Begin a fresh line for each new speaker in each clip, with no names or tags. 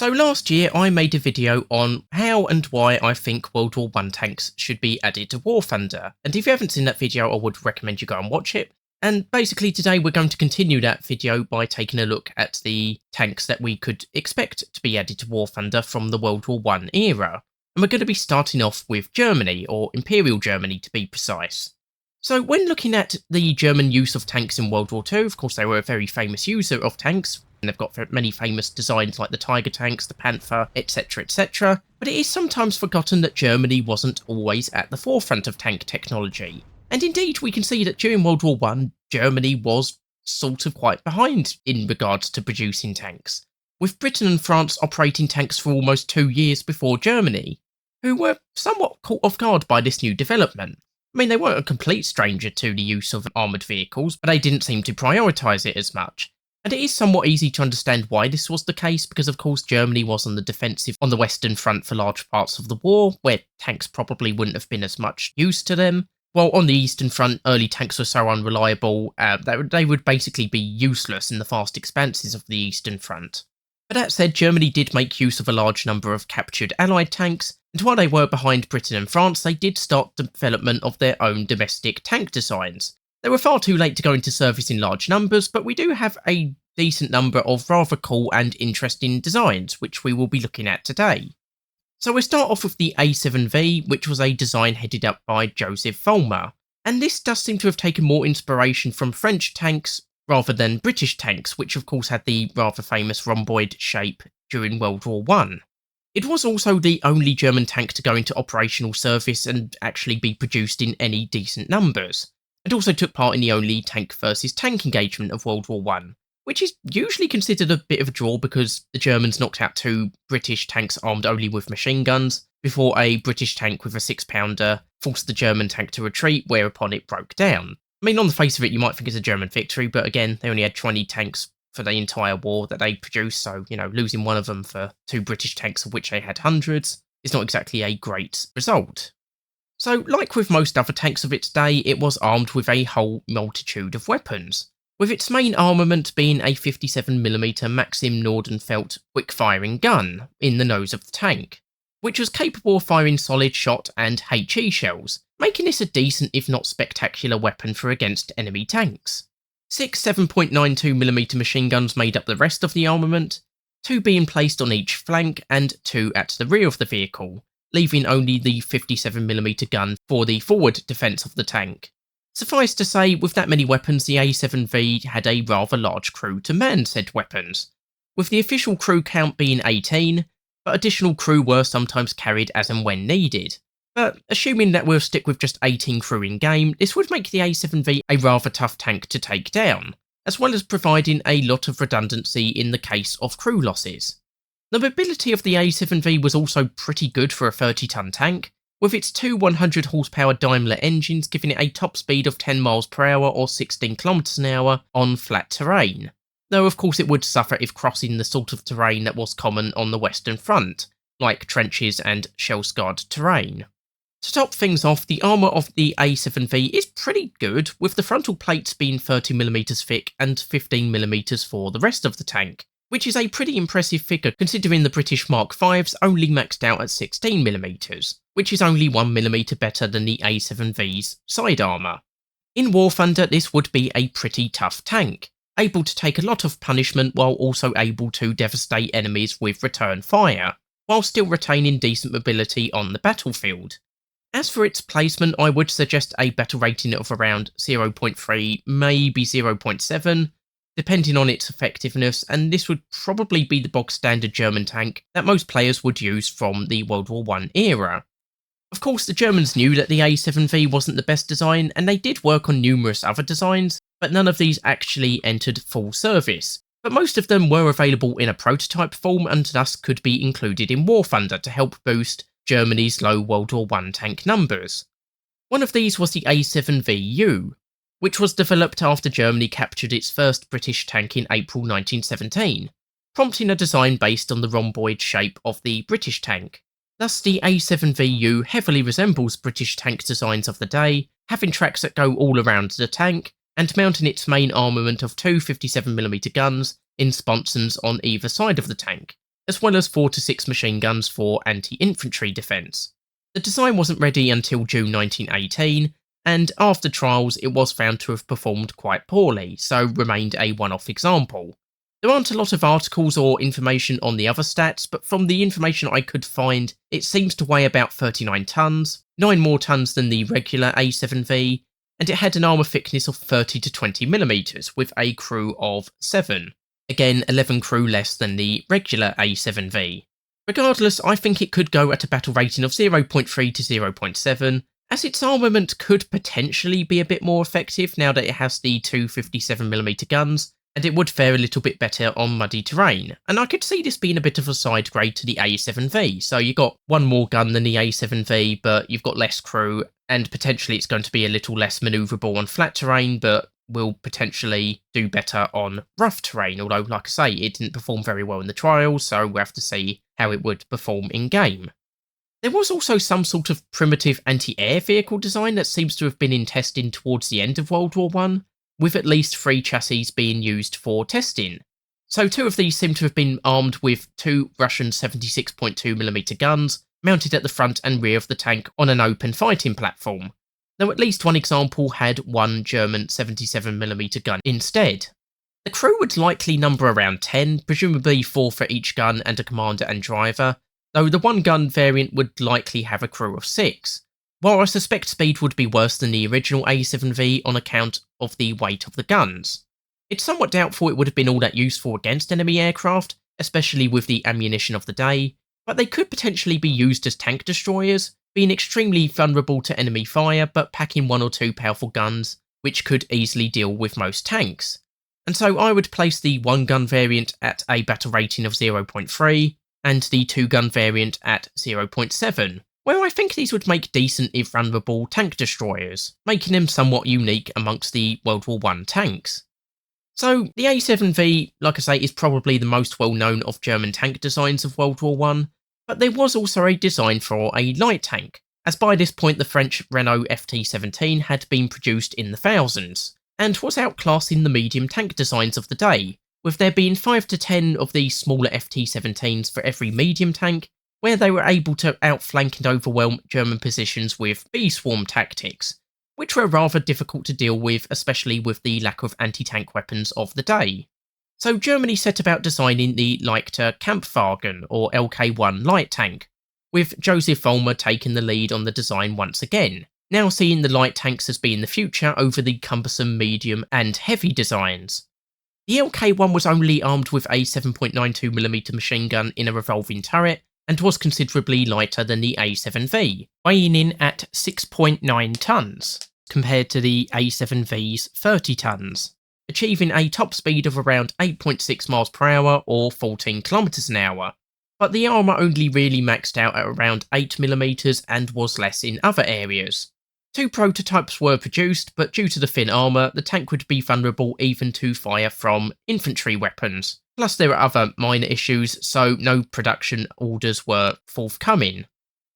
So last year I made a video on how and why I think World War I tanks should be added to War Thunder, and if you haven't seen that video I would recommend you go and watch it. And basically today we're going to continue that video by taking a look at the tanks that we could expect to be added to War Thunder from the World War I era. And we're going to be starting off with Germany, or Imperial Germany to be precise. So when looking at the German use of tanks in World War II, of course they were a very famous user of tanks, and they've got many famous designs like the Tiger tanks, the Panther, etc, etc, but it is sometimes forgotten that Germany wasn't always at the forefront of tank technology. And indeed we can see that during World War I, Germany was sort of quite behind in regards to producing tanks, with Britain and France operating tanks for almost 2 years before Germany, who were somewhat caught off guard by this new development. I mean, they weren't a complete stranger to the use of armoured vehicles, but they didn't seem to prioritise it as much. And it is somewhat easy to understand why this was the case, because of course Germany was on the defensive on the Western Front for large parts of the war, where tanks probably wouldn't have been as much use to them, while on the Eastern Front early tanks were so unreliable that they would basically be useless in the vast expanses of the Eastern Front. But that said, Germany did make use of a large number of captured Allied tanks, and while they were behind Britain and France, they did start the development of their own domestic tank designs. They were far too late to go into service in large numbers, but we do have a decent number of rather cool and interesting designs, which we will be looking at today. So we'll start off with the A7V, which was a design headed up by Joseph Vollmer, and this does seem to have taken more inspiration from French tanks rather than British tanks, which of course had the rather famous rhomboid shape during World War I. It was also the only German tank to go into operational service and actually be produced in any decent numbers, and also took part in the only tank versus tank engagement of World War I, which is usually considered a bit of a draw because the Germans knocked out 2 British tanks armed only with machine guns, before a British tank with a 6-pounder forced the German tank to retreat, whereupon it broke down. I mean, on the face of it, you might think it's a German victory, but again, they only had 20 tanks for the entire war that they produced, so, losing one of them for 2 British tanks of which they had hundreds is not exactly a great result. So, like with most other tanks of its day, it was armed with a whole multitude of weapons, with its main armament being a 57mm Maxim Nordenfeldt quick-firing gun in the nose of the tank, which was capable of firing solid shot and HE shells, making this a decent if not spectacular weapon for against enemy tanks. 6 7.92mm machine guns made up the rest of the armament, 2 being placed on each flank and 2 at the rear of the vehicle, leaving only the 57mm gun for the forward defence of the tank. Suffice to say, with that many weapons, the A7V had a rather large crew to man said weapons, with the official crew count being 18, but additional crew were sometimes carried as and when needed. But assuming that we'll stick with just 18 crew in game, this would make the A7V a rather tough tank to take down, as well as providing a lot of redundancy in the case of crew losses. The mobility of the A7V was also pretty good for a 30-ton tank, with its 2 100 horsepower Daimler engines giving it a top speed of 10 miles per hour or 16 kilometers an hour on flat terrain, though of course it would suffer if crossing the sort of terrain that was common on the Western Front, like trenches and shell-scarred terrain. To top things off, the armour of the A7V is pretty good, with the frontal plates being 30mm thick and 15mm for the rest of the tank, which is a pretty impressive figure considering the British Mark V's only maxed out at 16mm, which is only 1mm better than the A7V's side armour. In War Thunder, this would be a pretty tough tank, able to take a lot of punishment while also able to devastate enemies with return fire, while still retaining decent mobility on the battlefield. As for its placement, I would suggest a battle rating of around 0.3, maybe 0.7, depending on its effectiveness, and this would probably be the bog standard German tank that most players would use from the World War I era. Of course, the Germans knew that the A7V wasn't the best design, and they did work on numerous other designs, but none of these actually entered full service. But most of them were available in a prototype form and thus could be included in War Thunder to help boost Germany's low World War I tank numbers. One of these was the A7VU, which was developed after Germany captured its first British tank in April 1917, prompting a design based on the rhomboid shape of the British tank. Thus, the A7VU heavily resembles British tank designs of the day, having tracks that go all around the tank, and mounting its main armament of 2 57mm guns in sponsons on either side of the tank, as well as 4 to 6 machine guns for anti-infantry defence. The design wasn't ready until June 1918, and after trials it was found to have performed quite poorly, so remained a one-off example. There aren't a lot of articles or information on the other stats, but from the information I could find, it seems to weigh about 39 tonnes, 9 more tonnes than the regular A7V, and it had an armour thickness of 30 to 20mm with a crew of 7. Again, 11 crew less than the regular A7V. Regardless, I think it could go at a battle rating of 0.3 to 0.7, as its armament could potentially be a bit more effective now that it has the two 57mm guns, and it would fare a little bit better on muddy terrain, and I could see this being a bit of a side grade to the A7V, so you've got one more gun than the A7V, but you've got less crew, and potentially it's going to be a little less manoeuvrable on flat terrain, but will potentially do better on rough terrain, although like I say, it didn't perform very well in the trials, so we'll have to see how it would perform in game. There was also some sort of primitive anti-air vehicle design that seems to have been in testing towards the end of World War I, with at least 3 chassis being used for testing. So 2 of these seem to have been armed with 2 Russian 76.2mm guns, mounted at the front and rear of the tank on an open fighting platform, though at least one example had 1 German 77mm gun instead. The crew would likely number around 10, presumably 4 for each gun and a commander and driver, though the 1 gun variant would likely have a crew of 6, while I suspect speed would be worse than the original A7V on account of the weight of the guns. It's somewhat doubtful it would have been all that useful against enemy aircraft, especially with the ammunition of the day, but they could potentially be used as tank destroyers, being extremely vulnerable to enemy fire but packing 1 or 2 powerful guns, which could easily deal with most tanks. And so I would place the 1 gun variant at a battle rating of 0.3, and the 2 gun variant at 0.7, where I think these would make decent if vulnerable tank destroyers, making them somewhat unique amongst the World War I tanks. So the A7V, like I say, is probably the most well known of German tank designs of World War I, but there was also a design for a light tank, as by this point the French Renault FT17 had been produced in the thousands, and was outclassing the medium tank designs of the day, with there being 5 to 10 of these smaller FT17s for every medium tank, where they were able to outflank and overwhelm German positions with bee-swarm tactics, which were rather difficult to deal with, especially with the lack of anti-tank weapons of the day. So Germany set about designing the Leichter Kampfwagen, or LK1 light tank, with Joseph Vollmer taking the lead on the design once again, now seeing the light tanks as being the future over the cumbersome medium and heavy designs. The LK1 was only armed with a 7.92mm machine gun in a revolving turret, and was considerably lighter than the A7V, weighing in at 6.9 tonnes, compared to the A7V's 30 tonnes, achieving a top speed of around 8.6 miles per hour or 14 kilometers an hour, but the armour only really maxed out at around 8mm and was less in other areas. 2 prototypes were produced, but due to the thin armour, the tank would be vulnerable even to fire from infantry weapons. Plus there are other minor issues, so no production orders were forthcoming.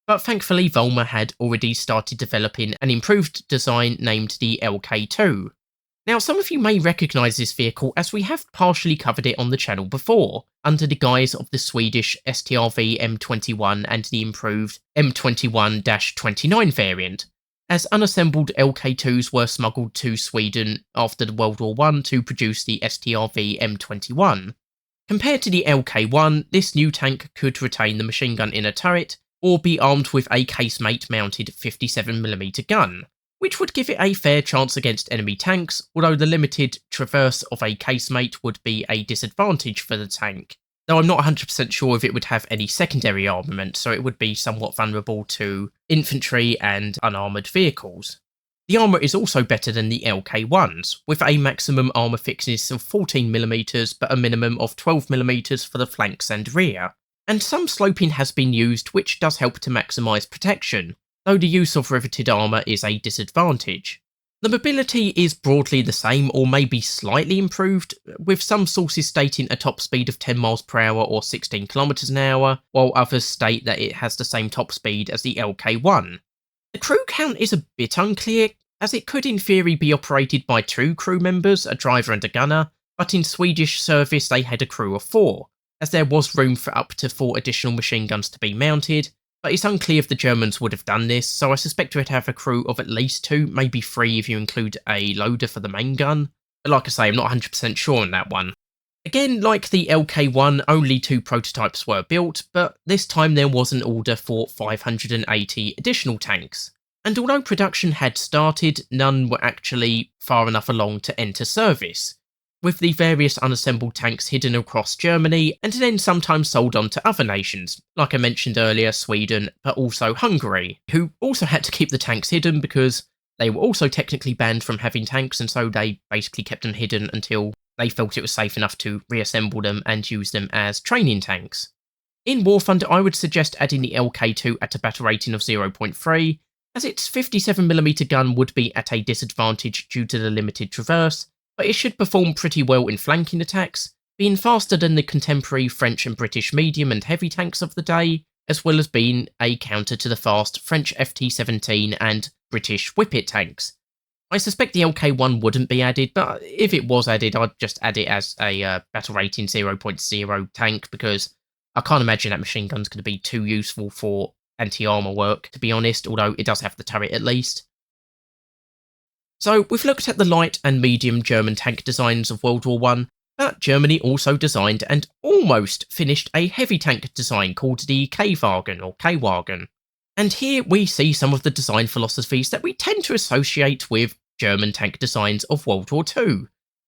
But thankfully Vollmer had already started developing an improved design named the LK2. Now some of you may recognise this vehicle as we have partially covered it on the channel before, under the guise of the Swedish STRV M21 and the improved M21-29 variant, as unassembled LK2s were smuggled to Sweden after World War I to produce the STRV M21. Compared to the LK1, this new tank could retain the machine gun in a turret, or be armed with a casemate mounted 57mm gun, which would give it a fair chance against enemy tanks, although the limited traverse of a casemate would be a disadvantage for the tank, though I'm not 100% sure if it would have any secondary armament, so it would be somewhat vulnerable to infantry and unarmoured vehicles. The armour is also better than the LK1s, with a maximum armour thickness of 14mm but a minimum of 12mm for the flanks and rear, and some sloping has been used which does help to maximise protection, though the use of riveted armour is a disadvantage. The mobility is broadly the same or maybe slightly improved, with some sources stating a top speed of 10 miles per hour or 16 kilometers an hour, while others state that it has the same top speed as the LK1. The crew count is a bit unclear, as it could in theory be operated by 2 crew members, a driver and a gunner, but in Swedish service they had a crew of 4, as there was room for up to 4 additional machine guns to be mounted, but it's unclear if the Germans would have done this, so I suspect we'd have a crew of at least 2, maybe 3 if you include a loader for the main gun. But like I say, I'm not 100% sure on that one. Again, like the LK1, only 2 prototypes were built, but this time there was an order for 580 additional tanks. And although production had started, none were actually far enough along to enter service, with the various unassembled tanks hidden across Germany and then sometimes sold on to other nations, like I mentioned earlier, Sweden, but also Hungary, who also had to keep the tanks hidden because they were also technically banned from having tanks, and so they basically kept them hidden until they felt it was safe enough to reassemble them and use them as training tanks. In War Thunder, I would suggest adding the LK2 at a battle rating of 0.3, as its 57mm gun would be at a disadvantage due to the limited traverse, but it should perform pretty well in flanking attacks, being faster than the contemporary French and British medium and heavy tanks of the day, as well as being a counter to the fast French FT-17 and British Whippet tanks. I suspect the LK1 wouldn't be added, but if it was added, I'd just add it as a battle rating 0.0 tank, because I can't imagine that machine gun's going to be too useful for anti-armour work, to be honest, although it does have the turret at least. So we've looked at the light and medium German tank designs of World War I, but Germany also designed and almost finished a heavy tank design called the K-Wagen or K-Wagen. And here we see some of the design philosophies that we tend to associate with German tank designs of World War II.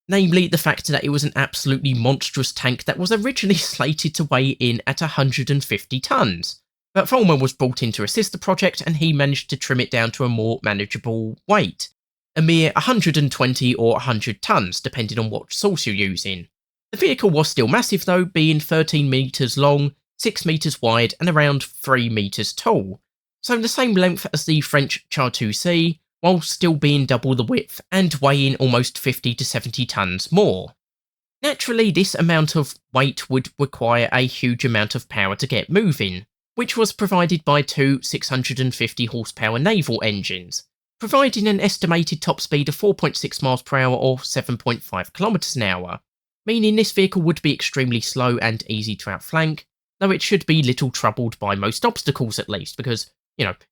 Namely, the fact that it was an absolutely monstrous tank that was originally slated to weigh in at 150 tons. But Vollmer was brought in to assist the project, and he managed to trim it down to a more manageable weight. A mere 120 or 100 tons, depending on what source you're using. The vehicle was still massive though, being 13 metres long, 6 metres wide and around 3 metres tall. So the same length as the French Char 2C, while still being double the width and weighing almost 50 to 70 tons more. Naturally, this amount of weight would require a huge amount of power to get moving, which was provided by 2 650 horsepower naval engines, providing an estimated top speed of 4.6 miles per hour or 7.5 kilometers an hour, meaning this vehicle would be extremely slow and easy to outflank, though it should be little troubled by most obstacles at least, because,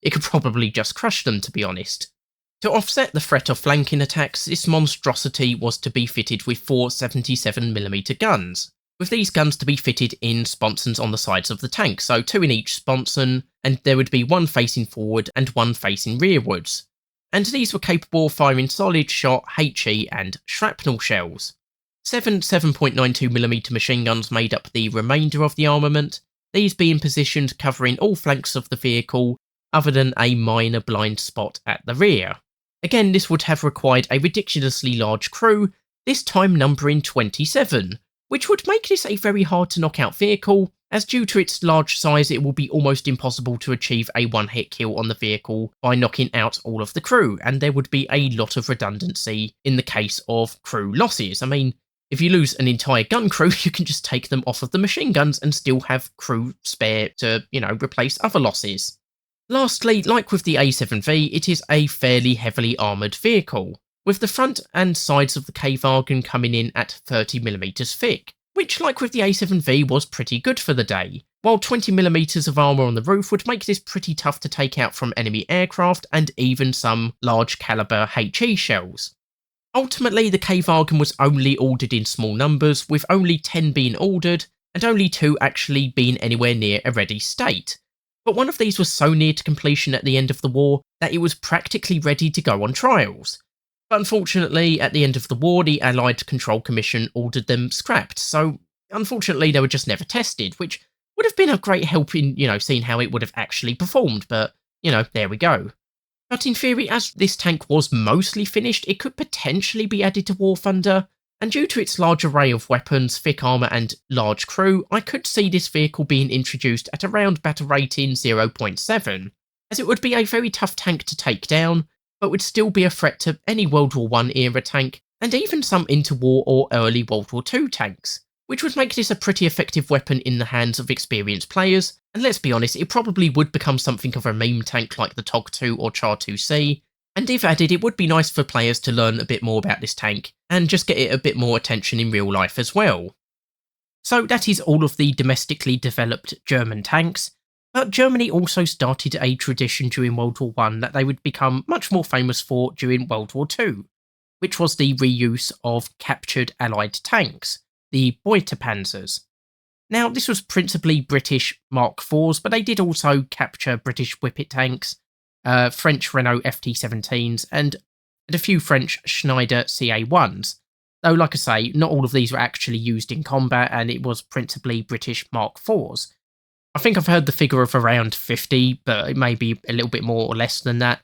it could probably just crush them, to be honest. To offset the threat of flanking attacks, this monstrosity was to be fitted with 4 77mm guns, with these guns to be fitted in sponsons on the sides of the tank, so 2 in each sponson, and there would be 1 facing forward and 1 facing rearwards. And these were capable of firing solid shot, HE and shrapnel shells. 7 7.92mm machine guns made up the remainder of the armament, these being positioned covering all flanks of the vehicle, other than a minor blind spot at the rear. Again, this would have required a ridiculously large crew, this time numbering 27, which would make this a very hard to knock out vehicle, as due to its large size it will be almost impossible to achieve a one-hit kill on the vehicle by knocking out all of the crew, and there would be a lot of redundancy in the case of crew losses. I mean, if you lose an entire gun crew, you can just take them off of the machine guns and still have crew spare to, replace other losses. Lastly, like with the A7V, it is a fairly heavily armoured vehicle, with the front and sides of the K-Wagen coming in at 30mm thick, which, like with the A7V, was pretty good for the day, while 20mm of armour on the roof would make this pretty tough to take out from enemy aircraft and even some large caliber HE shells. Ultimately, the K-Wagen was only ordered in small numbers, with only 10 being ordered and only 2 actually being anywhere near a ready state. But one of these was so near to completion at the end of the war that it was practically ready to go on trials. But unfortunately, at the end of the war, the Allied Control Commission ordered them scrapped, so unfortunately they were just never tested, which would have been a great help in, seeing how it would have actually performed, but, there we go. But in theory, as this tank was mostly finished, it could potentially be added to War Thunder, and due to its large array of weapons, thick armour and large crew, I could see this vehicle being introduced at around battle rating 0.7, as it would be a very tough tank to take down, but would still be a threat to any World War I era tank, and even some interwar or early World War II tanks, which would make this a pretty effective weapon in the hands of experienced players, and let's be honest, it probably would become something of a meme tank like the TOG-2 or Char 2C, and if added, it would be nice for players to learn a bit more about this tank, and just get it a bit more attention in real life as well. So that is all of the domestically developed German tanks, but Germany also started a tradition during World War I that they would become much more famous for during World War II, which was the reuse of captured Allied tanks, the Beutepanzers. Now, this was principally British Mark IVs, but they did also capture British Whippet tanks, French Renault FT-17s, and a few French Schneider CA-1s. Though, like I say, not all of these were actually used in combat, and it was principally British Mark IVs. I think I've heard the figure of around 50, but it may be a little bit more or less than that.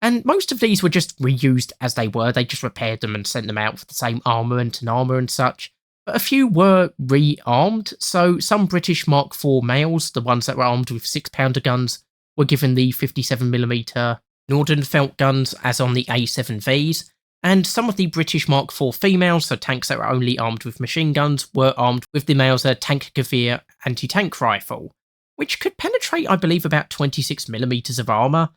And most of these were just reused as they were, they just repaired them and sent them out for the same armament and armour and such. But a few were re-armed, so some British Mark IV males, the ones that were armed with 6-pounder guns, were given the 57mm Nordenfeldt guns as on the A7Vs, and some of the British Mark IV females, so tanks that were only armed with machine guns, were armed with the Mauser Tankgewehr anti-tank rifle, which could penetrate, I believe, about 26mm of armour.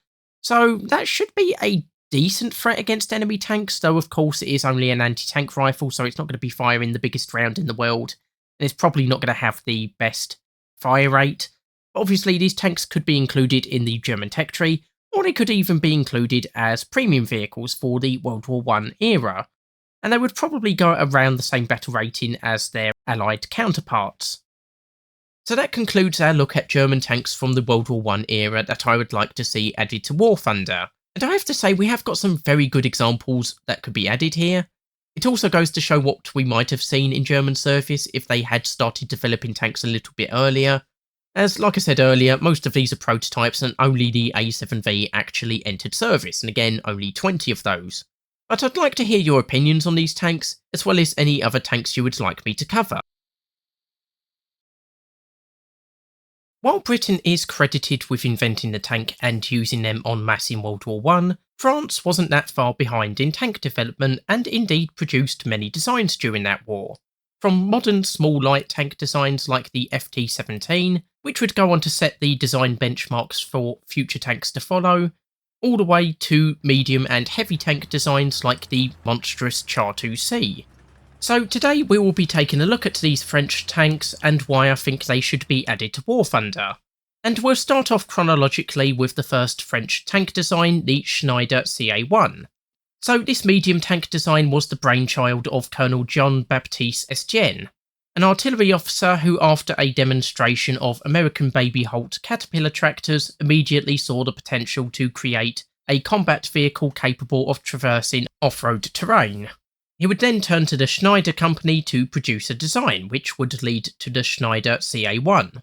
So that should be a decent threat against enemy tanks, though of course it is only an anti-tank rifle, so it's not going to be firing the biggest round in the world, and it's probably not going to have the best fire rate. Obviously, these tanks could be included in the German tech tree, or they could even be included as premium vehicles for the World War I era, and they would probably go around the same battle rating as their Allied counterparts. So that concludes our look at German tanks from the World War I era that I would like to see added to War Thunder. And I have to say, we have got some very good examples that could be added here. It also goes to show what we might have seen in German service if they had started developing tanks a little bit earlier. As, like I said earlier, most of these are prototypes and only the A7V actually entered service, and again, only 20 of those. But I'd like to hear your opinions on these tanks, as well as any other tanks you would like me to cover. While Britain is credited with inventing the tank and using them en masse in World War I, France wasn't that far behind in tank development and indeed produced many designs during that war. From modern small light tank designs like the FT-17, which would go on to set the design benchmarks for future tanks to follow, all the way to medium and heavy tank designs like the monstrous Char 2C. So today we will be taking a look at these French tanks and why I think they should be added to War Thunder. And we'll start off chronologically with the first French tank design, the Schneider CA-1. So this medium tank design was the brainchild of Colonel Jean-Baptiste Estienne, an artillery officer who, after a demonstration of American Baby Holt Caterpillar tractors, immediately saw the potential to create a combat vehicle capable of traversing off-road terrain. He would then turn to the Schneider company to produce a design, which would lead to the Schneider CA-1.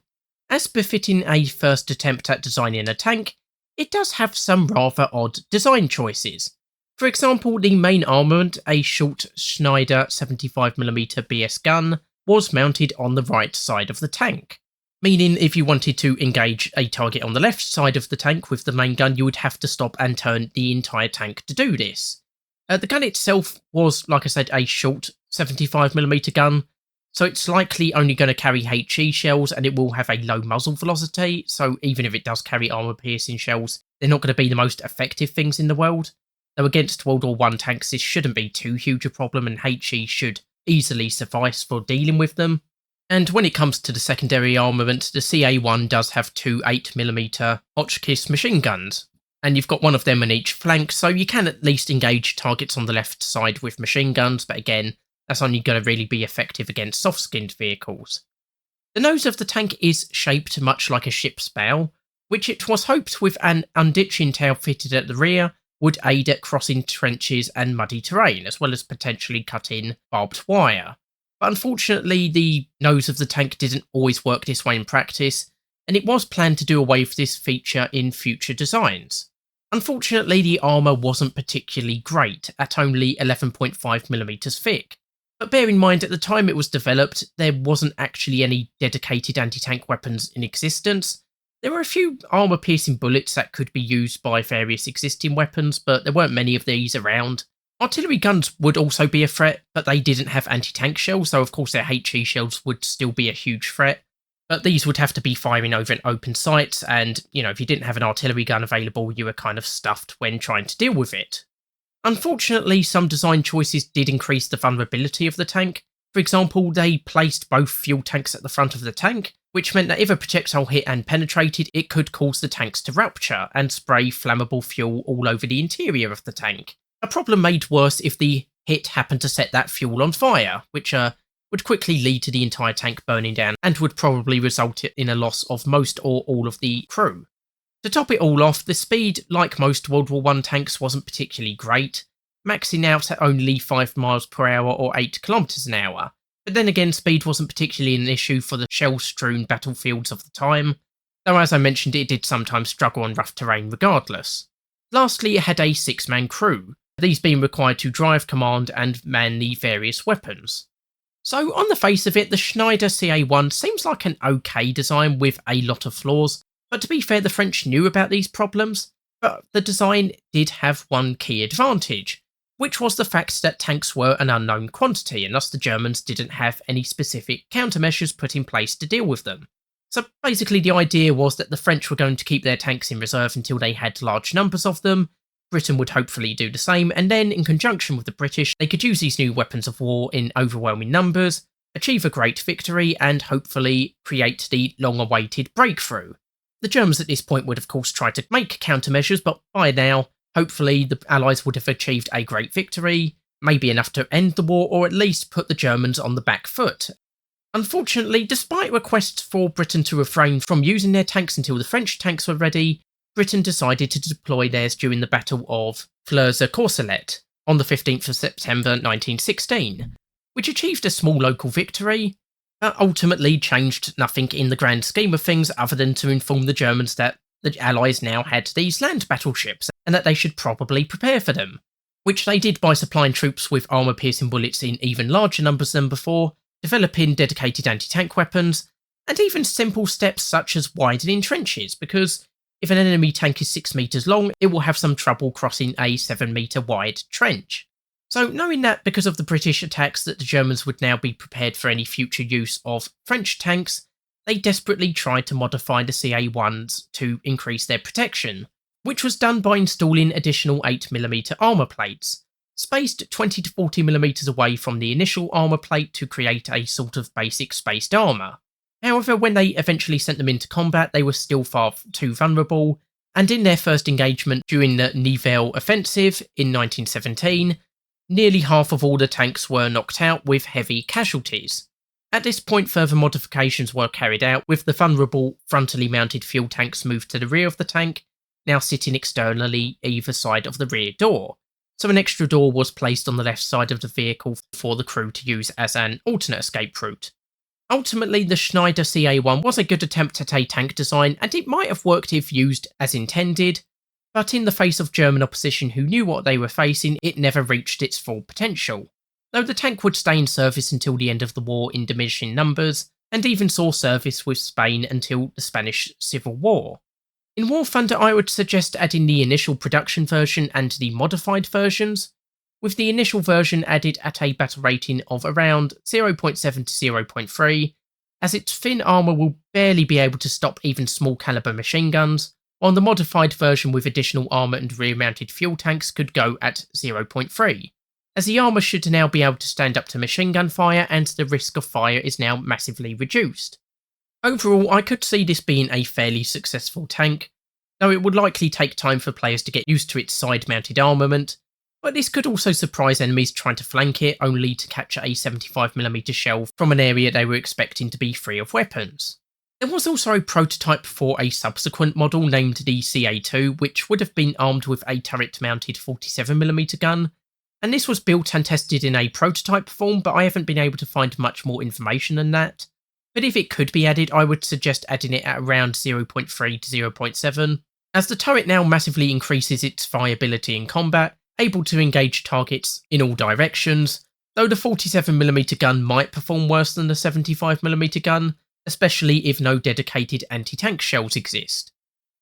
As befitting a first attempt at designing a tank, it does have some rather odd design choices. For example, the main armament, a short Schneider 75mm BS gun, was mounted on the right side of the tank. Meaning if you wanted to engage a target on the left side of the tank with the main gun, you would have to stop and turn the entire tank to do this. The gun itself was, like I said, a short 75mm gun, so it's likely only going to carry HE shells and it will have a low muzzle velocity, so even if it does carry armour-piercing shells, they're not going to be the most effective things in the world. Though against World War I tanks this shouldn't be too huge a problem and HE should easily suffice for dealing with them. And when it comes to the secondary armament, the CA-1 does have two 8mm Hotchkiss machine guns. And you've got one of them on each flank, so you can at least engage targets on the left side with machine guns, but again, that's only going to really be effective against soft-skinned vehicles. The nose of the tank is shaped much like a ship's bow, which it was hoped with an unditching tail fitted at the rear would aid at crossing trenches and muddy terrain, as well as potentially cutting barbed wire. But unfortunately, the nose of the tank didn't always work this way in practice, and it was planned to do away with this feature in future designs. Unfortunately, the armour wasn't particularly great, at only 11.5mm thick. But bear in mind, at the time it was developed, there wasn't actually any dedicated anti-tank weapons in existence. There were a few armour-piercing bullets that could be used by various existing weapons, but there weren't many of these around. Artillery guns would also be a threat, but they didn't have anti-tank shells, so of course their HE shells would still be a huge threat. But these would have to be firing over an open site, and, if you didn't have an artillery gun available, you were kind of stuffed when trying to deal with it. Unfortunately, some design choices did increase the vulnerability of the tank, For example, they placed both fuel tanks at the front of the tank, which meant that if a projectile hit and penetrated, it could cause the tanks to rupture and spray flammable fuel all over the interior of the tank. A problem made worse if the hit happened to set that fuel on fire, which would quickly lead to the entire tank burning down and would probably result in a loss of most or all of the crew. To top it all off, the speed, like most World War I tanks, wasn't particularly great, maxing out at only 5 miles per hour or 8 kilometers an hour. But then again, speed wasn't particularly an issue for the shell-strewn battlefields of the time, though as I mentioned, it did sometimes struggle on rough terrain regardless. Lastly, it had a 6-man crew, these being required to drive, command and man the various weapons. So on the face of it, the Schneider CA1 seems like an okay design with a lot of flaws, but to be fair, the French knew about these problems, but the design did have one key advantage, which was the fact that tanks were an unknown quantity, and thus the Germans didn't have any specific countermeasures put in place to deal with them. So basically the idea was that the French were going to keep their tanks in reserve until they had large numbers of them, Britain would hopefully do the same, and then in conjunction with the British, they could use these new weapons of war in overwhelming numbers, achieve a great victory, and hopefully create the long-awaited breakthrough. The Germans at this point would of course try to make countermeasures, but by now, hopefully the Allies would have achieved a great victory, maybe enough to end the war, or at least put the Germans on the back foot. Unfortunately, despite requests for Britain to refrain from using their tanks until the French tanks were ready, Britain decided to deploy theirs during the Battle of Flers-Courcelette on the 15th of September 1916, which achieved a small local victory, but ultimately changed nothing in the grand scheme of things other than to inform the Germans that the Allies now had these land battleships and that they should probably prepare for them, which they did by supplying troops with armour-piercing bullets in even larger numbers than before, developing dedicated anti-tank weapons, and even simple steps such as widening trenches, because if an enemy tank is 6 metres long, it will have some trouble crossing a 7-metre wide trench. So knowing that because of the British attacks that the Germans would now be prepared for any future use of French tanks, they desperately tried to modify the CA1s to increase their protection, which was done by installing additional 8mm armour plates, spaced 20 to 40mm away from the initial armour plate to create a sort of basic spaced armour. However, when they eventually sent them into combat, they were still far too vulnerable, and in their first engagement during the Nivelle offensive in 1917, nearly half of all the tanks were knocked out with heavy casualties. At this point, further modifications were carried out, with the vulnerable frontally mounted fuel tanks moved to the rear of the tank, now sitting externally either side of the rear door. So an extra door was placed on the left side of the vehicle for the crew to use as an alternate escape route. Ultimately, the Schneider CA1 was a good attempt at a tank design, and it might have worked if used as intended, but in the face of German opposition who knew what they were facing, it never reached its full potential. Though the tank would stay in service until the end of the war in diminishing numbers, and even saw service with Spain until the Spanish Civil War. In War Thunder, I would suggest adding the initial production version and the modified versions, with the initial version added at a battle rating of around 0.7 to 0.3, as its thin armour will barely be able to stop even small caliber machine guns, while the modified version with additional armour and rear-mounted fuel tanks could go at 0.3, as the armour should now be able to stand up to machine gun fire and the risk of fire is now massively reduced. Overall, I could see this being a fairly successful tank, though it would likely take time for players to get used to its side-mounted armament, but this could also surprise enemies trying to flank it only to capture a 75mm shell from an area they were expecting to be free of weapons. There was also a prototype for a subsequent model named the CA2, which would have been armed with a turret-mounted 47mm gun, and this was built and tested in a prototype form, but I haven't been able to find much more information than that. But if it could be added, I would suggest adding it at around 0.3 to 0.7, as the turret now massively increases its viability in combat, able to engage targets in all directions, though the 47mm gun might perform worse than the 75mm gun, especially if no dedicated anti-tank shells exist.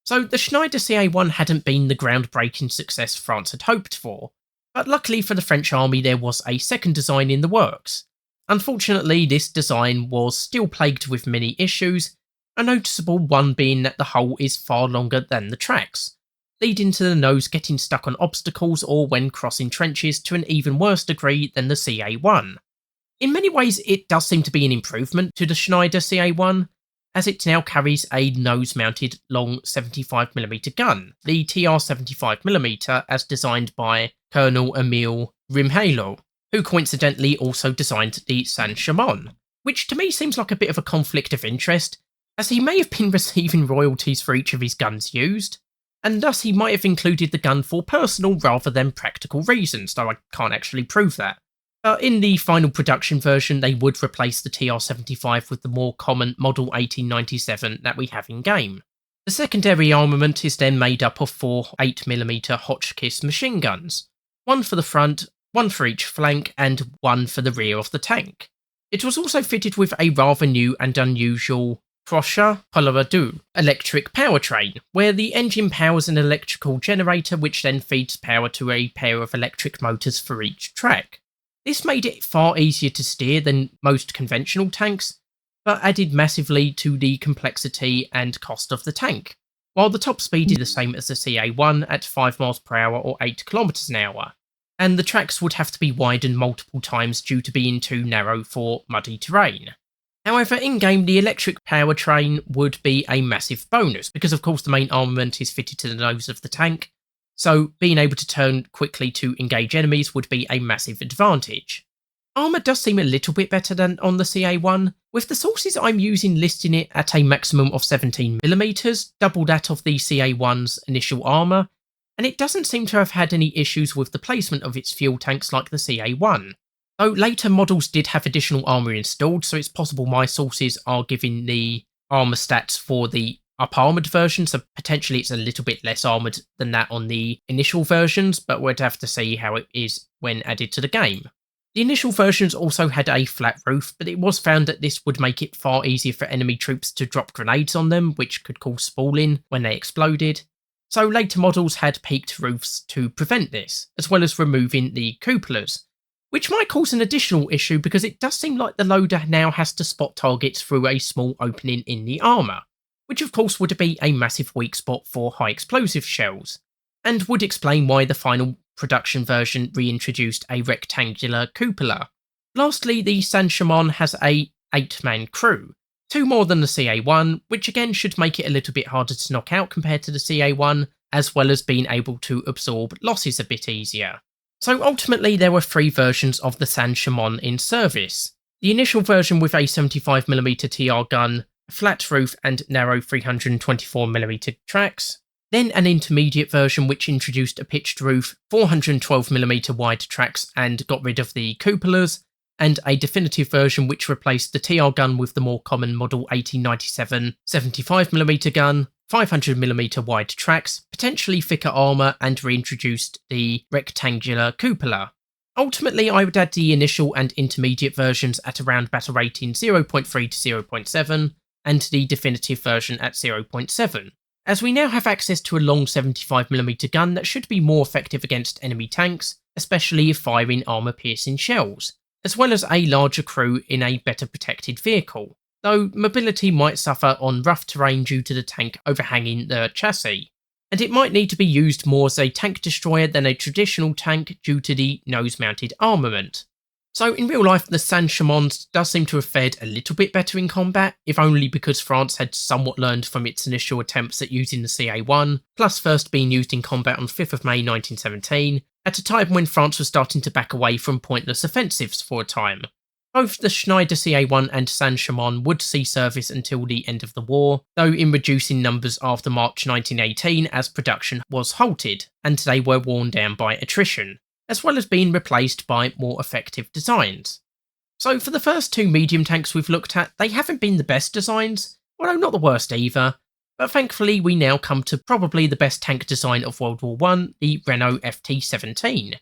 So the Schneider CA1 hadn't been the groundbreaking success France had hoped for, but luckily for the French army there was a second design in the works. Unfortunately, this design was still plagued with many issues, a noticeable one being that the hull is far longer than the tracks, leading to the nose getting stuck on obstacles or when crossing trenches to an even worse degree than the CA1. In many ways, it does seem to be an improvement to the Schneider CA1, as it now carries a nose-mounted long 75mm gun, the TR-75mm as designed by Colonel Emil Rimhalo, who coincidentally also designed the Saint-Chamond, which to me seems like a bit of a conflict of interest, as he may have been receiving royalties for each of his guns used, and thus he might have included the gun for personal rather than practical reasons, though I can't actually prove that. But in the final production version, they would replace the TR-75 with the more common Model 1897 that we have in-game. The secondary armament is then made up of 4 8mm Hotchkiss machine guns, one for the front, one for each flank, and one for the rear of the tank. It was also fitted with a rather new and unusual Proscia Colorado electric powertrain, where the engine powers an electrical generator which then feeds power to a pair of electric motors for each track. This made it far easier to steer than most conventional tanks, but added massively to the complexity and cost of the tank, while the top speed is the same as the CA1 at 5 miles per hour or 8 kilometers an hour, and the tracks would have to be widened multiple times due to being too narrow for muddy terrain. However, in-game, the electric powertrain would be a massive bonus, because of course the main armament is fitted to the nose of the tank, so being able to turn quickly to engage enemies would be a massive advantage. Armour does seem a little bit better than on the CA1, with the sources I'm using listing it at a maximum of 17mm, double that of the CA1's initial armour, and it doesn't seem to have had any issues with the placement of its fuel tanks like the CA1. Though later models did have additional armour installed, so it's possible my sources are giving the armour stats for the up-armoured version, so potentially it's a little bit less armoured than that on the initial versions, but we'd have to see how it is when added to the game. The initial versions also had a flat roof, but it was found that this would make it far easier for enemy troops to drop grenades on them, which could cause spalling when they exploded. So later models had peaked roofs to prevent this, as well as removing the cupolas, which might cause an additional issue because it does seem like the loader now has to spot targets through a small opening in the armour, which of course would be a massive weak spot for high explosive shells, and would explain why the final production version reintroduced a rectangular cupola. Lastly, the Saint-Chamond has a 8-man crew, 2 more than the CA1, which again should make it a little bit harder to knock out compared to the CA1, as well as being able to absorb losses a bit easier. So ultimately there were 3 versions of the Saint-Chamond in service. The initial version with a 75mm TR gun, a flat roof and narrow 324mm tracks, then an intermediate version which introduced a pitched roof, 412mm wide tracks and got rid of the cupolas, and a definitive version which replaced the TR gun with the more common Model 1897 75mm gun, 500mm wide tracks, potentially thicker armour, and reintroduced the rectangular cupola. Ultimately, I would add the initial and intermediate versions at around battle rating 0.3 to 0.7, and the definitive version at 0.7, as we now have access to a long 75mm gun that should be more effective against enemy tanks, especially if firing armour-piercing shells, as well as a larger crew in a better protected vehicle, though mobility might suffer on rough terrain due to the tank overhanging the chassis, and it might need to be used more as a tank destroyer than a traditional tank due to the nose-mounted armament. So in real life, the Saint-Chamond does seem to have fared a little bit better in combat, if only because France had somewhat learned from its initial attempts at using the CA1, plus first being used in combat on 5th of May 1917, at a time when France was starting to back away from pointless offensives for a time. Both the Schneider CA1 and Saint-Chamond would see service until the end of the war, though in reducing numbers after March 1918 as production was halted, and they were worn down by attrition, as well as being replaced by more effective designs. So for the first 2 medium tanks we've looked at, they haven't been the best designs, although not the worst either, but thankfully we now come to probably the best tank design of World War I, the Renault FT-17.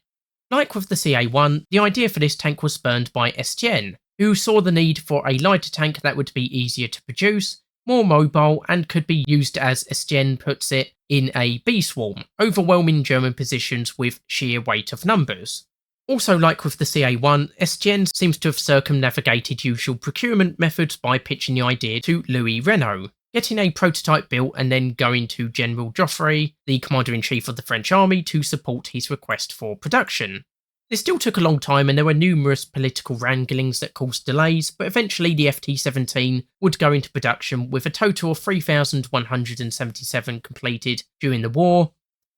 Like with the CA1, the idea for this tank was spurned by Estienne, who saw the need for a lighter tank that would be easier to produce, more mobile, and could be used, as Estienne puts it, in a bee swarm, overwhelming German positions with sheer weight of numbers. Also, like with the CA1, Estienne seems to have circumnavigated usual procurement methods by pitching the idea to Louis Renault, getting a prototype built and then going to General Joffre, the Commander-in-Chief of the French Army, to support his request for production. This still took a long time and there were numerous political wranglings that caused delays, but eventually the FT-17 would go into production with a total of 3,177 completed during the war,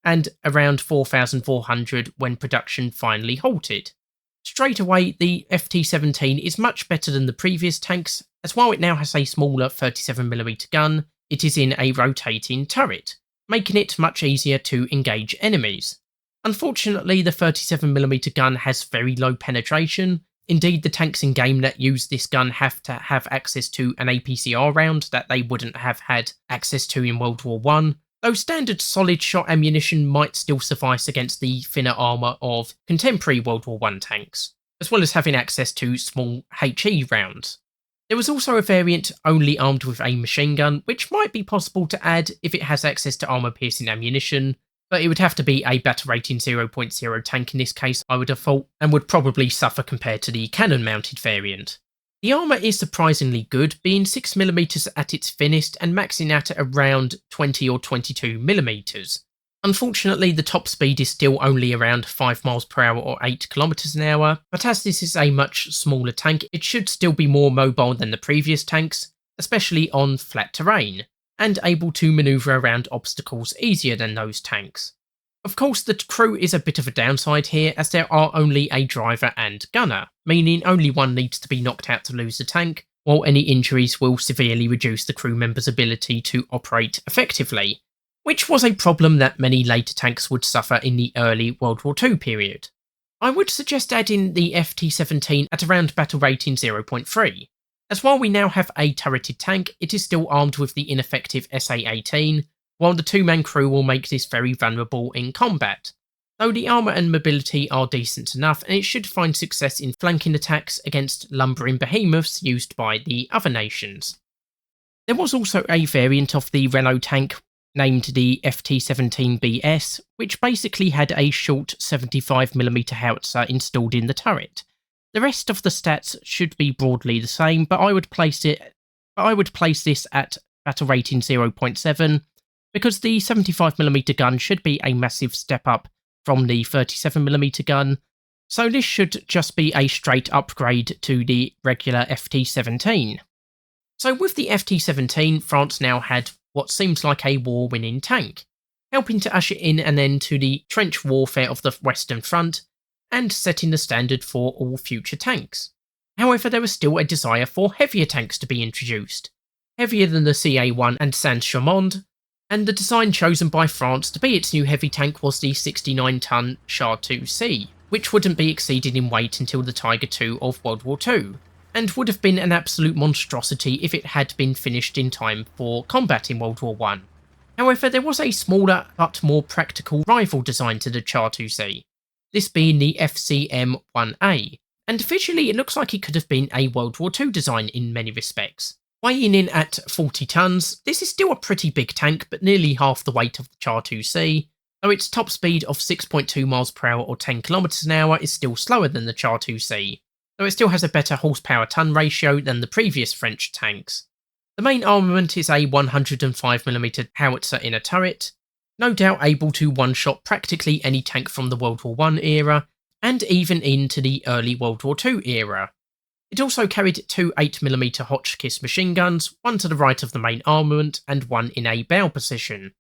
and around 4,400 when production finally halted. Straight away, the FT-17 is much better than the previous tanks, as while it now has a smaller 37mm gun, it is in a rotating turret, making it much easier to engage enemies. Unfortunately, the 37mm gun has very low penetration. Indeed, the tanks in game that use this gun have to have access to an APCR round that they wouldn't have had access to in World War I, though standard solid shot ammunition might still suffice against the thinner armour of contemporary World War I tanks, as well as having access to small HE rounds. There was also a variant only armed with a machine gun, which might be possible to add if it has access to armour-piercing ammunition, but it would have to be a battle rating 0.0 tank in this case, I would have thought, and would probably suffer compared to the cannon-mounted variant. The armour is surprisingly good, being 6mm at its thinnest and maxing out at around 20 or 22mm. Unfortunately, the top speed is still only around 5 miles per hour or 8 kilometers an hour, but as this is a much smaller tank, it should still be more mobile than the previous tanks, especially on flat terrain, and able to manoeuvre around obstacles easier than those tanks. Of course, the crew is a bit of a downside here, as there are only a driver and gunner, meaning only one needs to be knocked out to lose the tank, while any injuries will severely reduce the crew member's ability to operate effectively, which was a problem that many later tanks would suffer in the early World War II period. I would suggest adding the FT-17 at around battle rating 0.3, as while we now have a turreted tank, it is still armed with the ineffective SA-18, while the two-man crew will make this very vulnerable in combat, though the armour and mobility are decent enough and it should find success in flanking attacks against lumbering behemoths used by the other nations. There was also a variant of the Renault tank named the FT-17BS, which basically had a short 75mm howitzer installed in the turret. The rest of the stats should be broadly the same, but I would place this at battle rating 0.7, because the 75mm gun should be a massive step up from the 37mm gun, so this should just be a straight upgrade to the regular FT-17. So with the FT-17, France now had what seems like a war-winning tank, helping to usher in an end to the trench warfare of the Western Front, and setting the standard for all future tanks. However, there was still a desire for heavier tanks to be introduced, heavier than the CA-1 and Saint-Chamond, and the design chosen by France to be its new heavy tank was the 69-ton Char 2C, which wouldn't be exceeded in weight until the Tiger II of World War II, and would have been an absolute monstrosity if it had been finished in time for combat in World War I. However, there was a smaller but more practical rival design to the Char 2C, this being the FCM-1A, and visually it looks like it could have been a World War II design in many respects. Weighing in at 40 tons, this is still a pretty big tank, but nearly half the weight of the Char 2C, though its top speed of 6.2 miles per hour or 10 kilometers an hour is still slower than the Char 2C, though it still has a better horsepower-ton ratio than the previous French tanks. The main armament is a 105mm howitzer in a turret, no doubt able to one-shot practically any tank from the World War I era, and even into the early World War II era. It also carried two 8mm Hotchkiss machine guns, one to the right of the main armament and one in a bow position.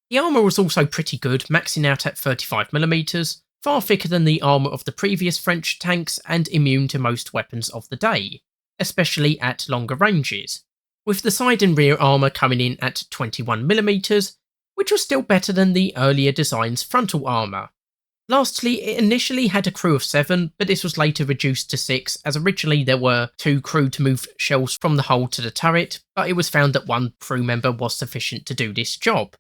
The armour was also pretty good, maxing out at 35mm, far thicker than the armour of the previous French tanks and immune to most weapons of the day, especially at longer ranges, with the side and rear armour coming in at 21mm, which was still better than the earlier design's frontal armour. Lastly, it initially had a crew of 7, but this was later reduced to 6, as originally there were 2 crew to move shells from the hull to the turret, but it was found that 1 crew member was sufficient to do this job.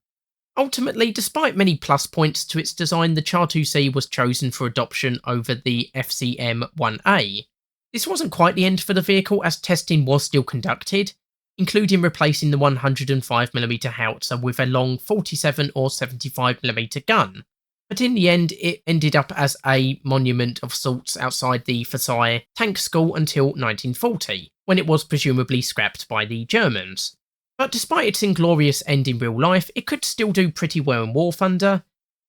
Ultimately, despite many plus points to its design, the Char 2C was chosen for adoption over the FCM-1A. This wasn't quite the end for the vehicle, as testing was still conducted, including replacing the 105mm howitzer with a long 47 or 75mm gun. But in the end, it ended up as a monument of sorts outside the Versailles tank school until 1940, when it was presumably scrapped by the Germans. But despite its inglorious end in real life, it could still do pretty well in War Thunder.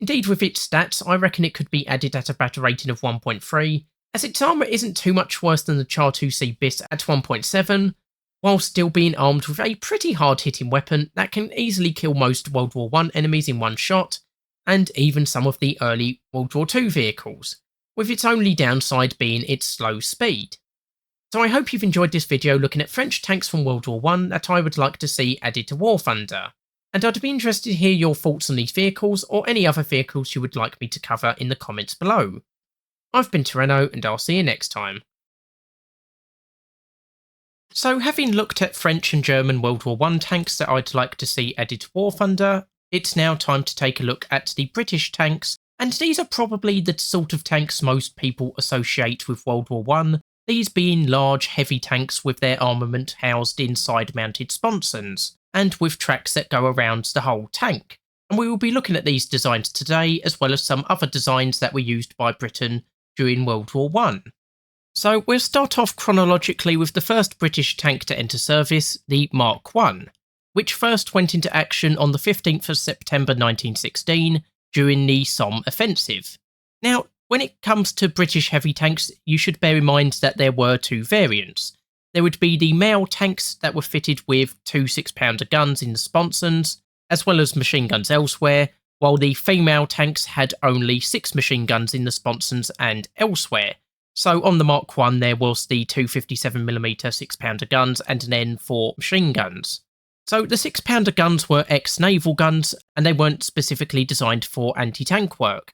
Indeed, with its stats, I reckon it could be added at a battle rating of 1.3, as its armour isn't too much worse than the Char 2C Bis at 1.7, while still being armed with a pretty hard-hitting weapon that can easily kill most World War I enemies in one shot, and even some of the early World War II vehicles, with its only downside being its slow speed. So I hope you've enjoyed this video looking at French tanks from World War I that I would like to see added to War Thunder, and I'd be interested to hear your thoughts on these vehicles or any other vehicles you would like me to cover in the comments below. I've been Toreno, and I'll see you next time. So having looked at French and German World War I tanks that I'd like to see added to War Thunder, it's now time to take a look at the British tanks, and these are probably the sort of tanks most people associate with World War I, these being large heavy tanks with their armament housed in side-mounted sponsons, and with tracks that go around the whole tank. And we will be looking at these designs today, as well as some other designs that were used by Britain during World War I. So we'll start off chronologically with the first British tank to enter service, the Mark I, which first went into action on the 15th of September 1916 during the Somme offensive. Now, when it comes to British heavy tanks, you should bear in mind that there were two variants. There would be the male tanks that were fitted with two 6-pounder guns in the sponsons, as well as machine guns elsewhere, while the female tanks had only 6 machine guns in the sponsons and elsewhere. So on the Mark I there was the two 57mm 6-pounder guns and then 4 machine guns. So the 6-pounder guns were ex-naval guns, and they weren't specifically designed for anti-tank work,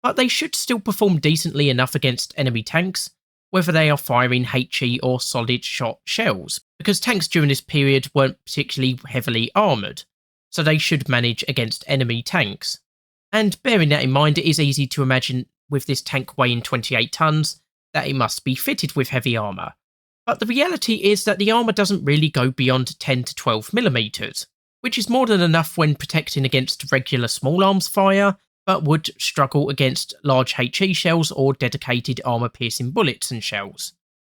but they should still perform decently enough against enemy tanks, whether they are firing HE or solid shot shells, because tanks during this period weren't particularly heavily armoured, so they should manage against enemy tanks. And bearing that in mind, it is easy to imagine with this tank weighing 28 tonnes that it must be fitted with heavy armour. But the reality is that the armour doesn't really go beyond 10 to 12mm, which is more than enough when protecting against regular small arms fire, but would struggle against large HE shells or dedicated armour-piercing bullets and shells.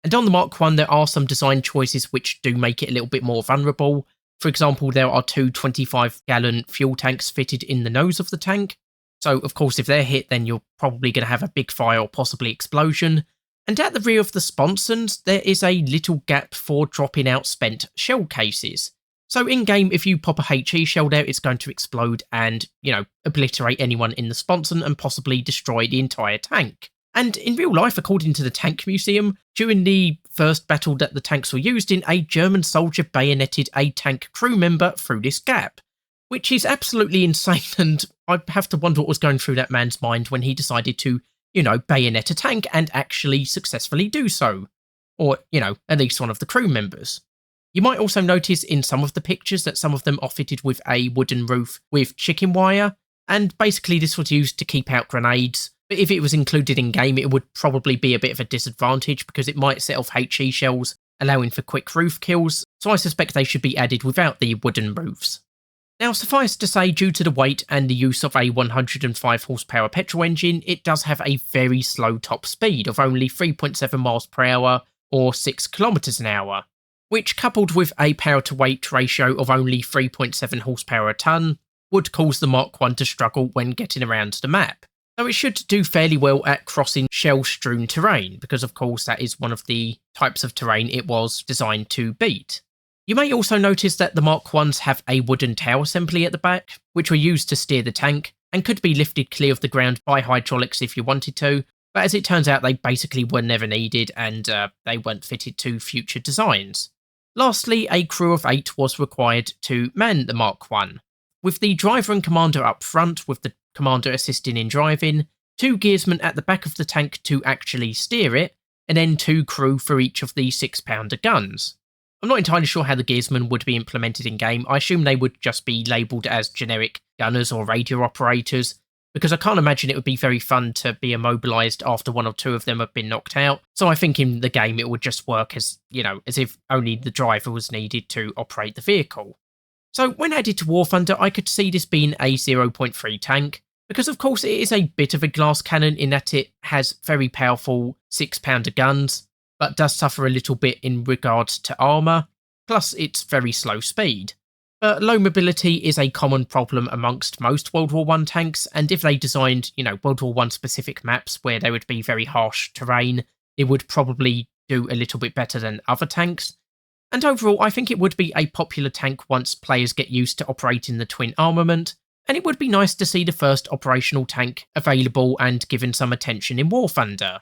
And on the Mark I there are some design choices which do make it a little bit more vulnerable. For example, there are two 25-gallon fuel tanks fitted in the nose of the tank, so of course if they're hit then you're probably going to have a big fire or possibly explosion. And at the rear of the sponsons there is a little gap for dropping out spent shell cases. So in-game, if you pop a HE shell there, it's going to explode and, obliterate anyone in the sponson and possibly destroy the entire tank. And in real life, according to the Tank Museum, during the first battle that the tanks were used in, a German soldier bayoneted a tank crew member through this gap, which is absolutely insane, and I have to wonder what was going through that man's mind when he decided to, bayonet a tank and actually successfully do so. Or, at least one of the crew members. You might also notice in some of the pictures that some of them are fitted with a wooden roof with chicken wire, and basically this was used to keep out grenades, but if it was included in game it would probably be a bit of a disadvantage because it might set off HE shells, allowing for quick roof kills, so I suspect they should be added without the wooden roofs. Now suffice to say, due to the weight and the use of a 105 horsepower petrol engine, it does have a very slow top speed of only 3.7 miles per hour or 6 kilometers an hour. Which, coupled with a power-to-weight ratio of only 3.7 horsepower a tonne, would cause the Mark I to struggle when getting around the map. So it should do fairly well at crossing shell-strewn terrain, because of course that is one of the types of terrain it was designed to beat. You may also notice that the Mark Is have a wooden tail assembly at the back, which were used to steer the tank, and could be lifted clear of the ground by hydraulics if you wanted to, but as it turns out they basically were never needed and they weren't fitted to future designs. Lastly, a crew of 8 was required to man the Mark I, with the driver and commander up front, with the commander assisting in driving, 2 gearsmen at the back of the tank to actually steer it, and then 2 crew for each of the 6-pounder guns. I'm not entirely sure how the gearsmen would be implemented in game. I assume they would just be labelled as generic gunners or radio operators, because I can't imagine it would be very fun to be immobilised after 1 or 2 of them have been knocked out. So I think in the game it would just work as, as if only the driver was needed to operate the vehicle. So when added to War Thunder, I could see this being a 0.3 tank, because of course it is a bit of a glass cannon in that it has very powerful 6-pounder guns, but does suffer a little bit in regards to armour, plus its very slow speed. But low mobility is a common problem amongst most World War I tanks, and if they designed, World War I specific maps where there would be very harsh terrain, it would probably do a little bit better than other tanks. And overall, I think it would be a popular tank once players get used to operating the twin armament, and it would be nice to see the first operational tank available and given some attention in War Thunder.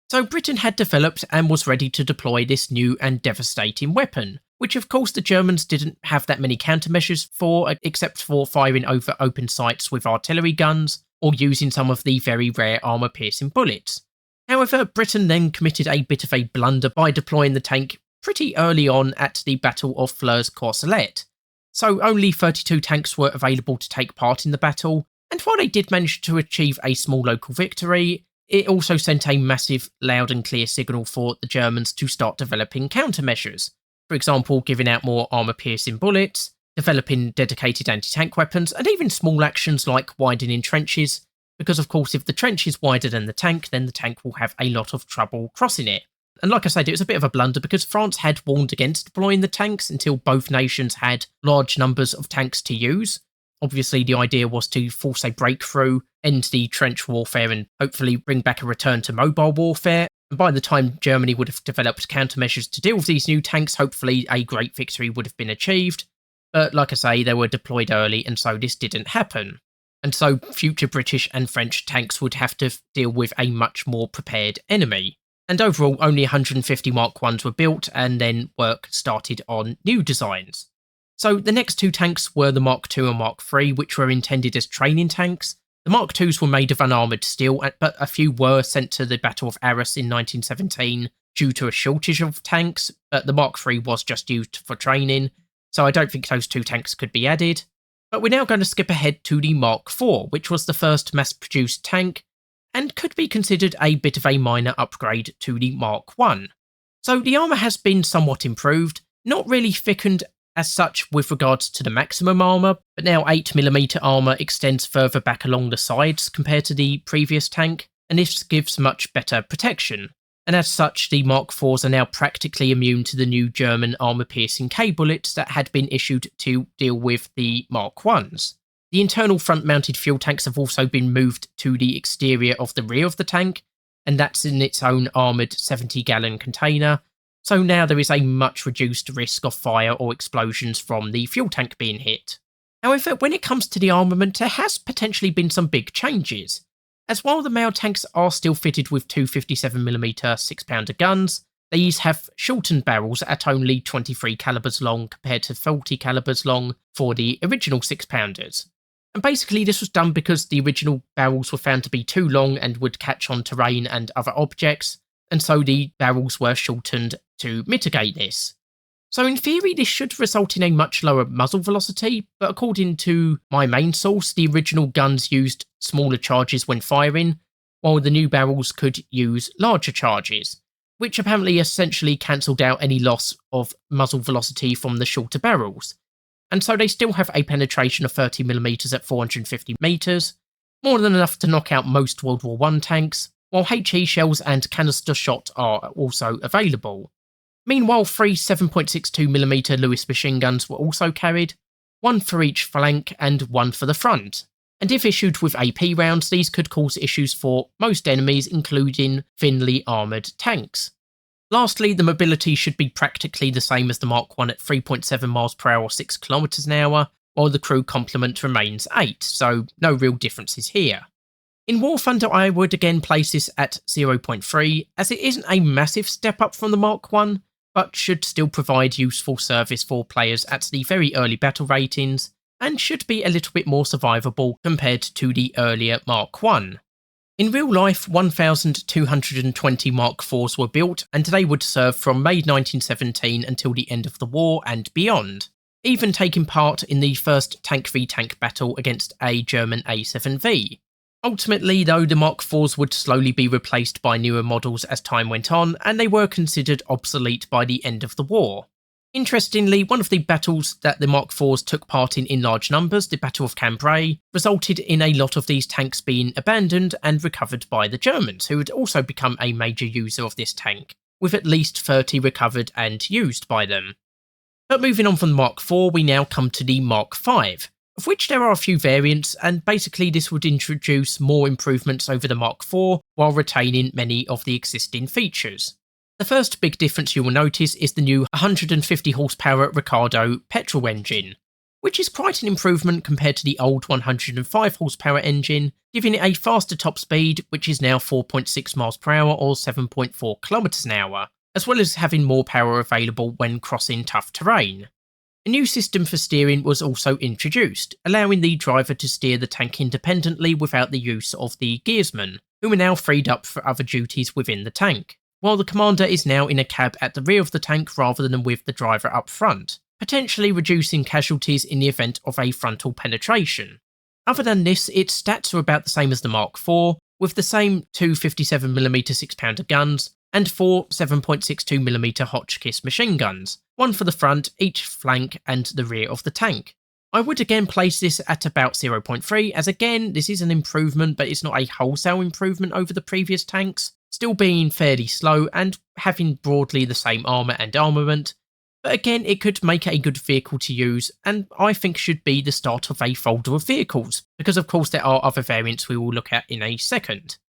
So Britain had developed and was ready to deploy this new and devastating weapon, which of course the Germans didn't have that many countermeasures for, except for firing over open sights with artillery guns, or using some of the very rare armour-piercing bullets. However, Britain then committed a bit of a blunder by deploying the tank pretty early on at the Battle of Flers-Courcelette. So only 32 tanks were available to take part in the battle, and while they did manage to achieve a small local victory, it also sent a massive, loud and clear signal for the Germans to start developing countermeasures. For example, giving out more armour-piercing bullets, developing dedicated anti-tank weapons, and even small actions like widening trenches, because of course if the trench is wider than the tank, then the tank will have a lot of trouble crossing it. And like I said, it was a bit of a blunder because France had warned against deploying the tanks until both nations had large numbers of tanks to use. Obviously, the idea was to force a breakthrough, end the trench warfare, and hopefully bring back a return to mobile warfare. And by the time Germany would have developed countermeasures to deal with these new tanks, hopefully a great victory would have been achieved. But like I say, they were deployed early, and so this didn't happen. And so future British and French tanks would have to deal with a much more prepared enemy. And overall, only 150 Mark Is were built, and then work started on new designs. So the next two tanks were the Mark II and Mark III, which were intended as training tanks. The Mark IIs were made of unarmoured steel, but a few were sent to the Battle of Arras in 1917 due to a shortage of tanks, but the Mark III was just used for training, so I don't think those two tanks could be added. But we're now going to skip ahead to the Mark IV, which was the first mass-produced tank, and could be considered a bit of a minor upgrade to the Mark I. So the armour has been somewhat improved, not really thickened as such with regards to the maximum armour, but now 8mm armour extends further back along the sides compared to the previous tank, and this gives much better protection. And as such, the Mark IVs are now practically immune to the new German armour-piercing K bullets that had been issued to deal with the Mark Is. The internal front-mounted fuel tanks have also been moved to the exterior of the rear of the tank, and that's in its own armoured 70-gallon container, so now there is a much reduced risk of fire or explosions from the fuel tank being hit. However, when it comes to the armament, there has potentially been some big changes, as while the male tanks are still fitted with two 57mm 6-pounder guns, these have shortened barrels at only 23 calibers long compared to 40 calibers long for the original 6-pounders. And basically this was done because the original barrels were found to be too long and would catch on terrain and other objects, and so the barrels were shortened to mitigate this. So in theory this should result in a much lower muzzle velocity, but according to my main source, the original guns used smaller charges when firing, while the new barrels could use larger charges, which apparently essentially cancelled out any loss of muzzle velocity from the shorter barrels. And so they still have a penetration of 30mm at 450 metres, more than enough to knock out most World War I tanks, while HE shells and canister shot are also available. Meanwhile, 3 7.62mm Lewis machine guns were also carried, one for each flank and one for the front. And if issued with AP rounds, these could cause issues for most enemies, including thinly armoured tanks. Lastly, the mobility should be practically the same as the Mark I at 3.7 miles per hour or 6 kilometers an hour, while the crew complement remains 8, so no real differences here. In War Thunder, I would again place this at 0.3, as it isn't a massive step up from the Mark I, but should still provide useful service for players at the very early battle ratings, and should be a little bit more survivable compared to the earlier Mark I. In real life, 1,220 Mark IVs were built, and they would serve from May 1917 until the end of the war and beyond, even taking part in the first tank-v-tank battle against a German A7V. Ultimately, though, the Mark IVs would slowly be replaced by newer models as time went on, and they were considered obsolete by the end of the war. Interestingly, one of the battles that the Mark IVs took part in large numbers, the Battle of Cambrai, resulted in a lot of these tanks being abandoned and recovered by the Germans, who had also become a major user of this tank, with at least 30 recovered and used by them. But moving on from the Mark IV, we now come to the Mark V, of which there are a few variants, and basically this would introduce more improvements over the Mark IV while retaining many of the existing features. The first big difference you will notice is the new 150 horsepower Ricardo petrol engine, which is quite an improvement compared to the old 105 horsepower engine, giving it a faster top speed, which is now 4.6 miles per hour or 7.4 kilometers an hour, as well as having more power available when crossing tough terrain. A new system for steering was also introduced, allowing the driver to steer the tank independently without the use of the gearsman, who are now freed up for other duties within the tank, while the commander is now in a cab at the rear of the tank rather than with the driver up front, potentially reducing casualties in the event of a frontal penetration. Other than this, its stats are about the same as the Mark IV, with the same two 57mm 6-pounder guns and four 7.62mm Hotchkiss machine guns, one for the front, each flank and the rear of the tank. I would again place this at about 0.3, as again this is an improvement, but it's not a wholesale improvement over the previous tanks, still being fairly slow and having broadly the same armour and armament. But again, it could make a good vehicle to use, and I think should be the start of a folder of vehicles, because of course there are other variants we will look at in a second.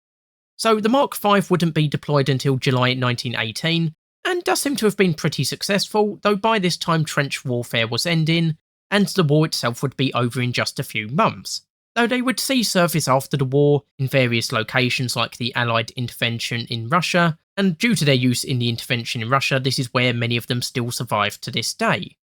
So the Mark V wouldn't be deployed until July 1918, and does seem to have been pretty successful, though by this time trench warfare was ending, and the war itself would be over in just a few months. Though they would see service after the war in various locations like the Allied intervention in Russia, and due to their use in the intervention in Russia, this is where many of them still survive to this day.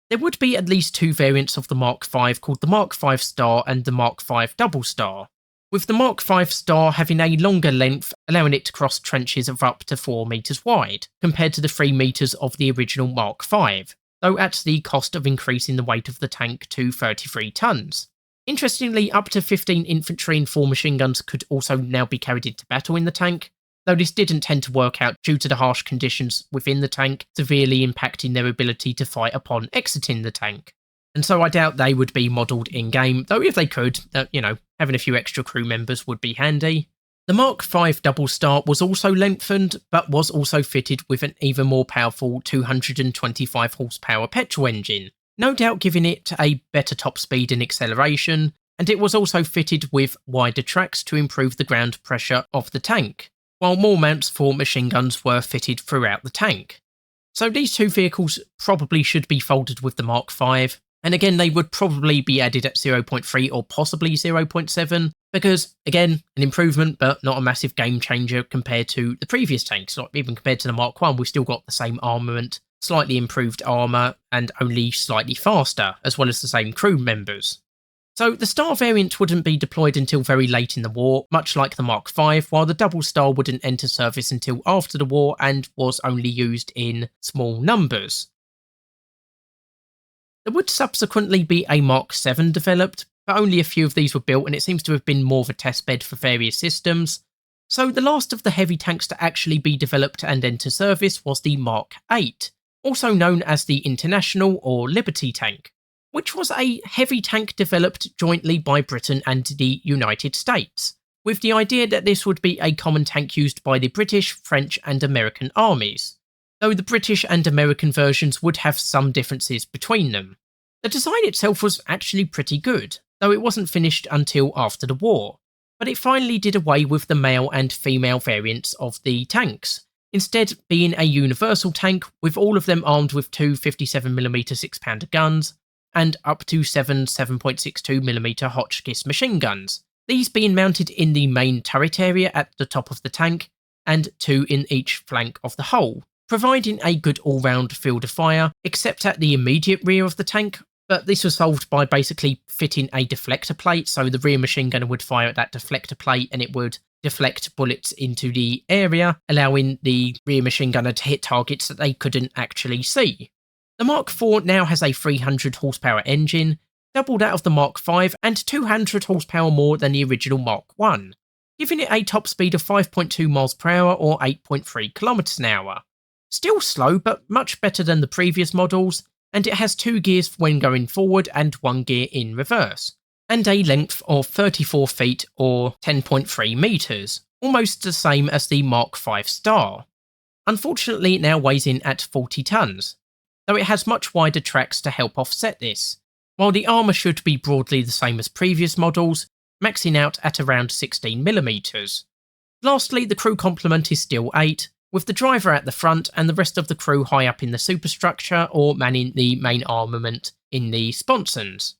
There would be at least two variants of the Mark V called the Mark V Star and the Mark V Double Star, with the Mark V Star having a longer length, allowing it to cross trenches of up to 4 metres wide, compared to the 3 metres of the original Mark V, though at the cost of increasing the weight of the tank to 33 tonnes. Interestingly, up to 15 infantry and 4 machine guns could also now be carried into battle in the tank, though this didn't tend to work out due to the harsh conditions within the tank severely impacting their ability to fight upon exiting the tank. And so I doubt they would be modelled in-game, though if they could, having a few extra crew members would be handy. The Mark V Double Star was also lengthened, but was also fitted with an even more powerful 225 horsepower petrol engine, no doubt giving it a better top speed and acceleration, and it was also fitted with wider tracks to improve the ground pressure of the tank, while more mounts for machine guns were fitted throughout the tank. So these two vehicles probably should be folded with the Mark V, and again they would probably be added at 0.3 or possibly 0.7, because again, an improvement but not a massive game changer compared to the previous tanks. Not even compared to the Mark I, we've still got the same armament, slightly improved armour, and only slightly faster, as well as the same crew members. So the Star variant wouldn't be deployed until very late in the war, much like the Mark V, while the Double Star wouldn't enter service until after the war and was only used in small numbers. There would subsequently be a Mark VII developed, but only a few of these were built, and it seems to have been more of a testbed for various systems. So the last of the heavy tanks to actually be developed and enter service was the Mark VIII, also known as the International or Liberty tank, which was a heavy tank developed jointly by Britain and the United States, with the idea that this would be a common tank used by the British, French and American armies, though the British and American versions would have some differences between them. The design itself was actually pretty good, though it wasn't finished until after the war, but it finally did away with the male and female variants of the tanks, instead being a universal tank with all of them armed with two 57mm 6-pounder guns and up to 7.62mm Hotchkiss machine guns, these being mounted in the main turret area at the top of the tank and 2 in each flank of the hull, providing a good all-round field of fire, except at the immediate rear of the tank, but this was solved by basically fitting a deflector plate, so the rear machine gunner would fire at that deflector plate and it would deflect bullets into the area, allowing the rear machine gunner to hit targets that they couldn't actually see. The Mark IV now has a 300 horsepower engine, double that of the Mark V and 200 horsepower more than the original Mark I, giving it a top speed of 5.2 miles per hour or 8.3 kilometers an hour. Still slow, but much better than the previous models, and it has 2 gears when going forward and 1 gear in reverse, and a length of 34 feet or 10.3 metres, almost the same as the Mark V Star. Unfortunately, it now weighs in at 40 tonnes, though it has much wider tracks to help offset this, while the armour should be broadly the same as previous models, maxing out at around 16mm. Lastly, the crew complement is still 8, with the driver at the front and the rest of the crew high up in the superstructure or manning the main armament in the sponsons.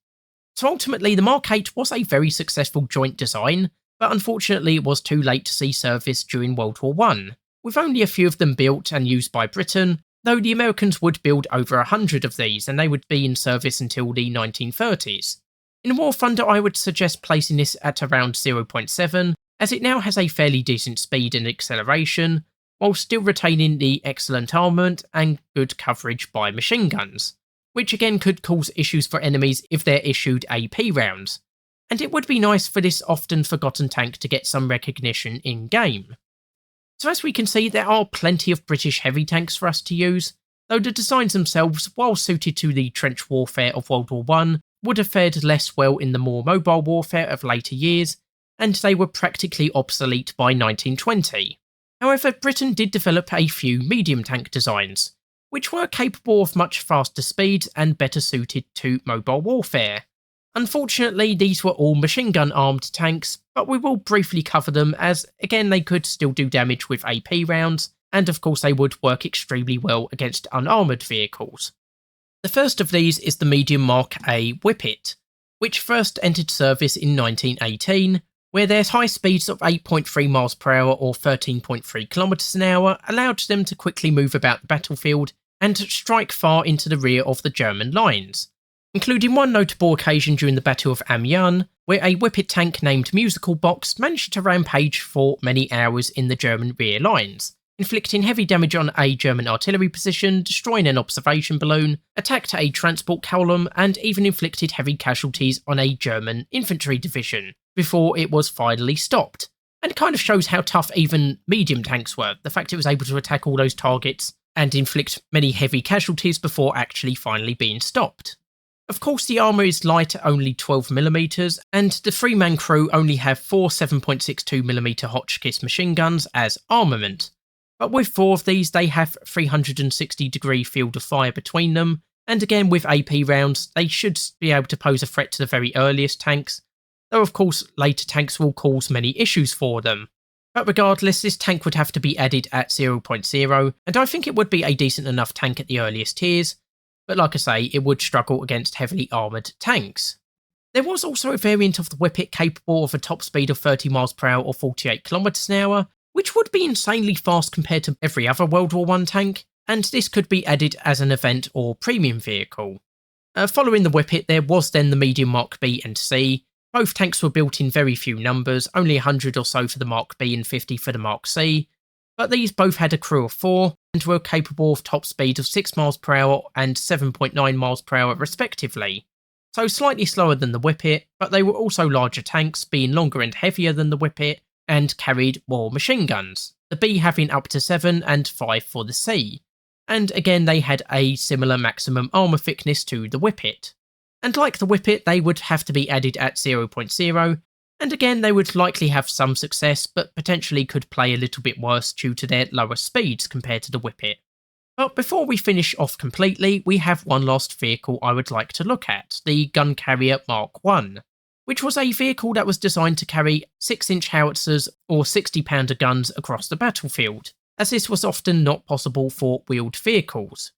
So ultimately, the Mark 8 was a very successful joint design, but unfortunately it was too late to see service during World War I, with only a few of them built and used by Britain, though the Americans would build over 100 of these and they would be in service until the 1930s. In War Thunder, I would suggest placing this at around 0.7, as it now has a fairly decent speed and acceleration, while still retaining the excellent armament and good coverage by machine guns, which again could cause issues for enemies if they're issued AP rounds, and it would be nice for this often forgotten tank to get some recognition in-game. So as we can see, there are plenty of British heavy tanks for us to use, though the designs themselves, while suited to the trench warfare of World War I, would have fared less well in the more mobile warfare of later years, and they were practically obsolete by 1920. However, Britain did develop a few medium tank designs, which were capable of much faster speeds and better suited to mobile warfare. Unfortunately, these were all machine gun armed tanks, but we will briefly cover them as, again, they could still do damage with AP rounds, and of course they would work extremely well against unarmoured vehicles. The first of these is the medium Mark A Whippet, which first entered service in 1918, where their high speeds of 8.3 miles per hour or 13.3 kilometers an hour allowed them to quickly move about the battlefield and strike far into the rear of the German lines, including one notable occasion during the Battle of Amiens, where a Whippet tank named Musical Box managed to rampage for many hours in the German rear lines, inflicting heavy damage on a German artillery position, destroying an observation balloon, attacked a transport column, and even inflicted heavy casualties on a German infantry division, before it was finally stopped. And it kind of shows how tough even medium tanks were, the fact it was able to attack all those targets and inflict many heavy casualties before actually finally being stopped. Of course, the armour is light at only 12mm, and the 3-man crew only have 4 7.62mm Hotchkiss machine guns as armament. But with 4 of these, they have 360-degree field of fire between them, and again with AP rounds, they should be able to pose a threat to the very earliest tanks, though of course later tanks will cause many issues for them. But regardless, this tank would have to be added at 0.0, and I think it would be a decent enough tank at the earliest tiers, but like I say, it would struggle against heavily armoured tanks. There was also a variant of the Whippet capable of a top speed of 30 miles per hour or 48 kilometers an hour, which would be insanely fast compared to every other World War I tank, and this could be added as an event or premium vehicle. Following the Whippet, there was then the medium Mark B and C. Both tanks were built in very few numbers, only 100 or so for the Mark B and 50 for the Mark C, but these both had a crew of 4 and were capable of top speed of 6 miles per hour and 7.9 miles per hour respectively. So slightly slower than the Whippet, but they were also larger tanks, being longer and heavier than the Whippet, and carried more machine guns, the B having up to 7 and 5 for the C. And again, they had a similar maximum armour thickness to the Whippet. And like the Whippet, they would have to be added at 0.0, and again they would likely have some success, but potentially could play a little bit worse due to their lower speeds compared to the Whippet. But before we finish off completely, we have one last vehicle I would like to look at, the gun carrier Mark I, which was a vehicle that was designed to carry 6-inch howitzers or 60-pounder guns across the battlefield, as this was often not possible for wheeled vehicles.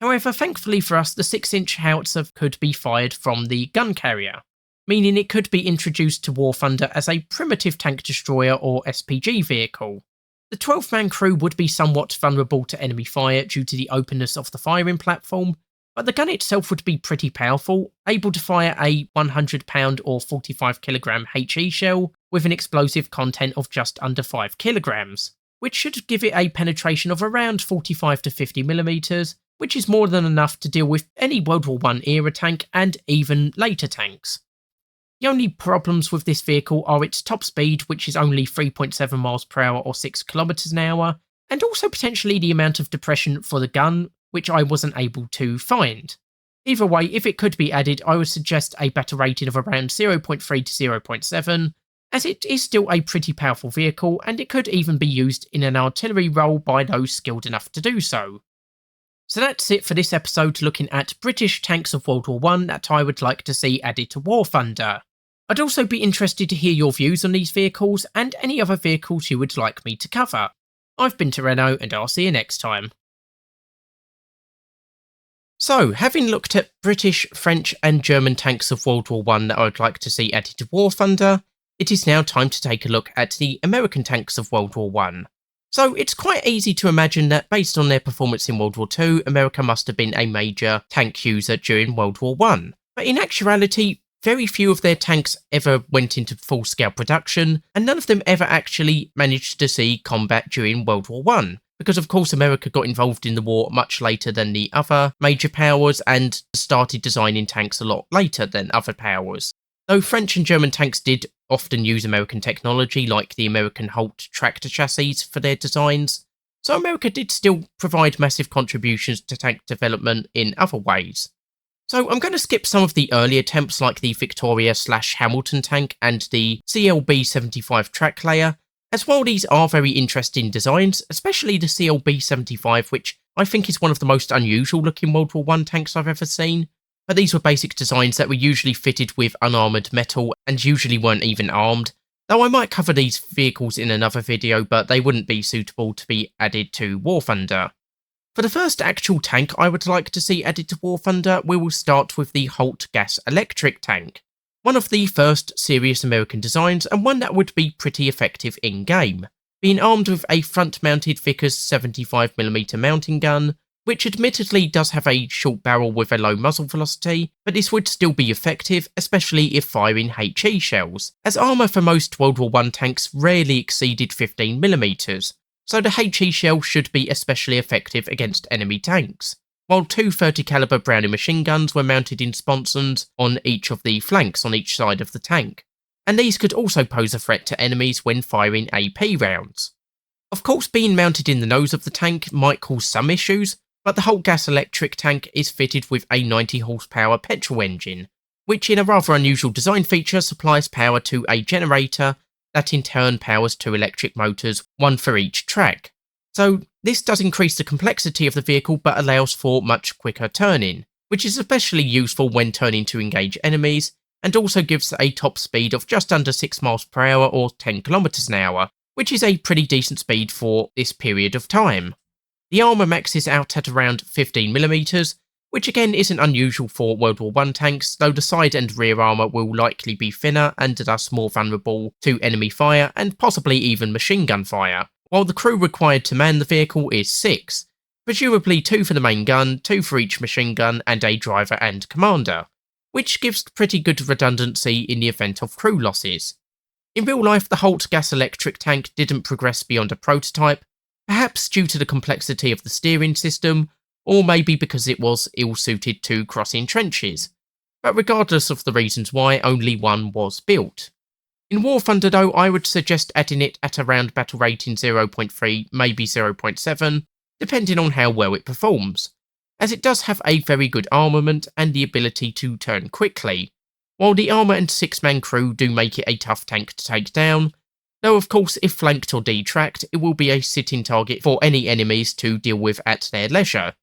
However, thankfully for us, the 6-inch howitzer could be fired from the gun carrier, meaning it could be introduced to War Thunder as a primitive tank destroyer or SPG vehicle. The 12-man crew would be somewhat vulnerable to enemy fire due to the openness of the firing platform, but the gun itself would be pretty powerful, able to fire a 100-pound or 45kg HE shell with an explosive content of just under 5 kilograms, which should give it a penetration of around 45 to 50mm, which is more than enough to deal with any World War I era tank and even later tanks. The only problems with this vehicle are its top speed, which is only 3.7 miles per hour or 6 kilometers an hour, and also potentially the amount of depression for the gun, which I wasn't able to find. Either way, if it could be added, I would suggest a better rating of around 0.3 to 0.7, as it is still a pretty powerful vehicle, and it could even be used in an artillery role by those skilled enough to do so. So that's it for this episode looking at British tanks of World War I that I would like to see added to War Thunder. I'd also be interested to hear your views on these vehicles and any other vehicles you would like me to cover. I've been Toreno and I'll see you next time. So, having looked at British, French and German tanks of World War I that I would like to see added to War Thunder, it is now time to take a look at the American tanks of World War I. So it's quite easy to imagine that based on their performance in World War II, America must have been a major tank user during World War I. But in actuality, very few of their tanks ever went into full-scale production, and none of them ever actually managed to see combat during World War I. Because of course America got involved in the war much later than the other major powers and started designing tanks a lot later than other powers. Though French and German tanks did often use American technology like the American Holt tractor chassis for their designs, so America did still provide massive contributions to tank development in other ways. So I'm going to skip some of the early attempts like the Victoria/Hamilton tank and the CLB-75 track layer, as while these are very interesting designs, especially the CLB-75, which I think is one of the most unusual looking World War I tanks I've ever seen. But these were basic designs that were usually fitted with unarmoured metal and usually weren't even armed, though I might cover these vehicles in another video, but they wouldn't be suitable to be added to War Thunder. For the first actual tank I would like to see added to War Thunder, we will start with the Holt gas electric tank. One of the first serious American designs and one that would be pretty effective in-game, being armed with a front-mounted Vickers 75mm mounting gun, which admittedly does have a short barrel with a low muzzle velocity, but this would still be effective, especially if firing HE shells, as armour for most World War I tanks rarely exceeded 15mm, so the HE shell should be especially effective against enemy tanks, while two 30 caliber Browning machine guns were mounted in sponsons on each of the flanks on each side of the tank, and these could also pose a threat to enemies when firing AP rounds. Of course, being mounted in the nose of the tank might cause some issues, but the Holt gas electric tank is fitted with a 90 horsepower petrol engine, which in a rather unusual design feature supplies power to a generator that in turn powers two electric motors, one for each track. So this does increase the complexity of the vehicle but allows for much quicker turning, which is especially useful when turning to engage enemies, and also gives a top speed of just under 6 miles per hour or 10 kilometers an hour, which is a pretty decent speed for this period of time. The armour maxes out at around 15mm, which again isn't unusual for World War I tanks, though the side and rear armour will likely be thinner and thus more vulnerable to enemy fire and possibly even machine gun fire, while the crew required to man the vehicle is 6, presumably 2 for the main gun, 2 for each machine gun and a driver and commander, which gives pretty good redundancy in the event of crew losses. In real life, the Holt gas electric tank didn't progress beyond a prototype, perhaps due to the complexity of the steering system, or maybe because it was ill-suited to crossing trenches. But regardless of the reasons why, only one was built. In War Thunder though, I would suggest adding it at around battle rating 0.3, maybe 0.7, depending on how well it performs, as it does have a very good armament and the ability to turn quickly, while the armour and 6-man crew do make it a tough tank to take down, though of course if flanked or detracked, it will be a sitting target for any enemies to deal with at their leisure.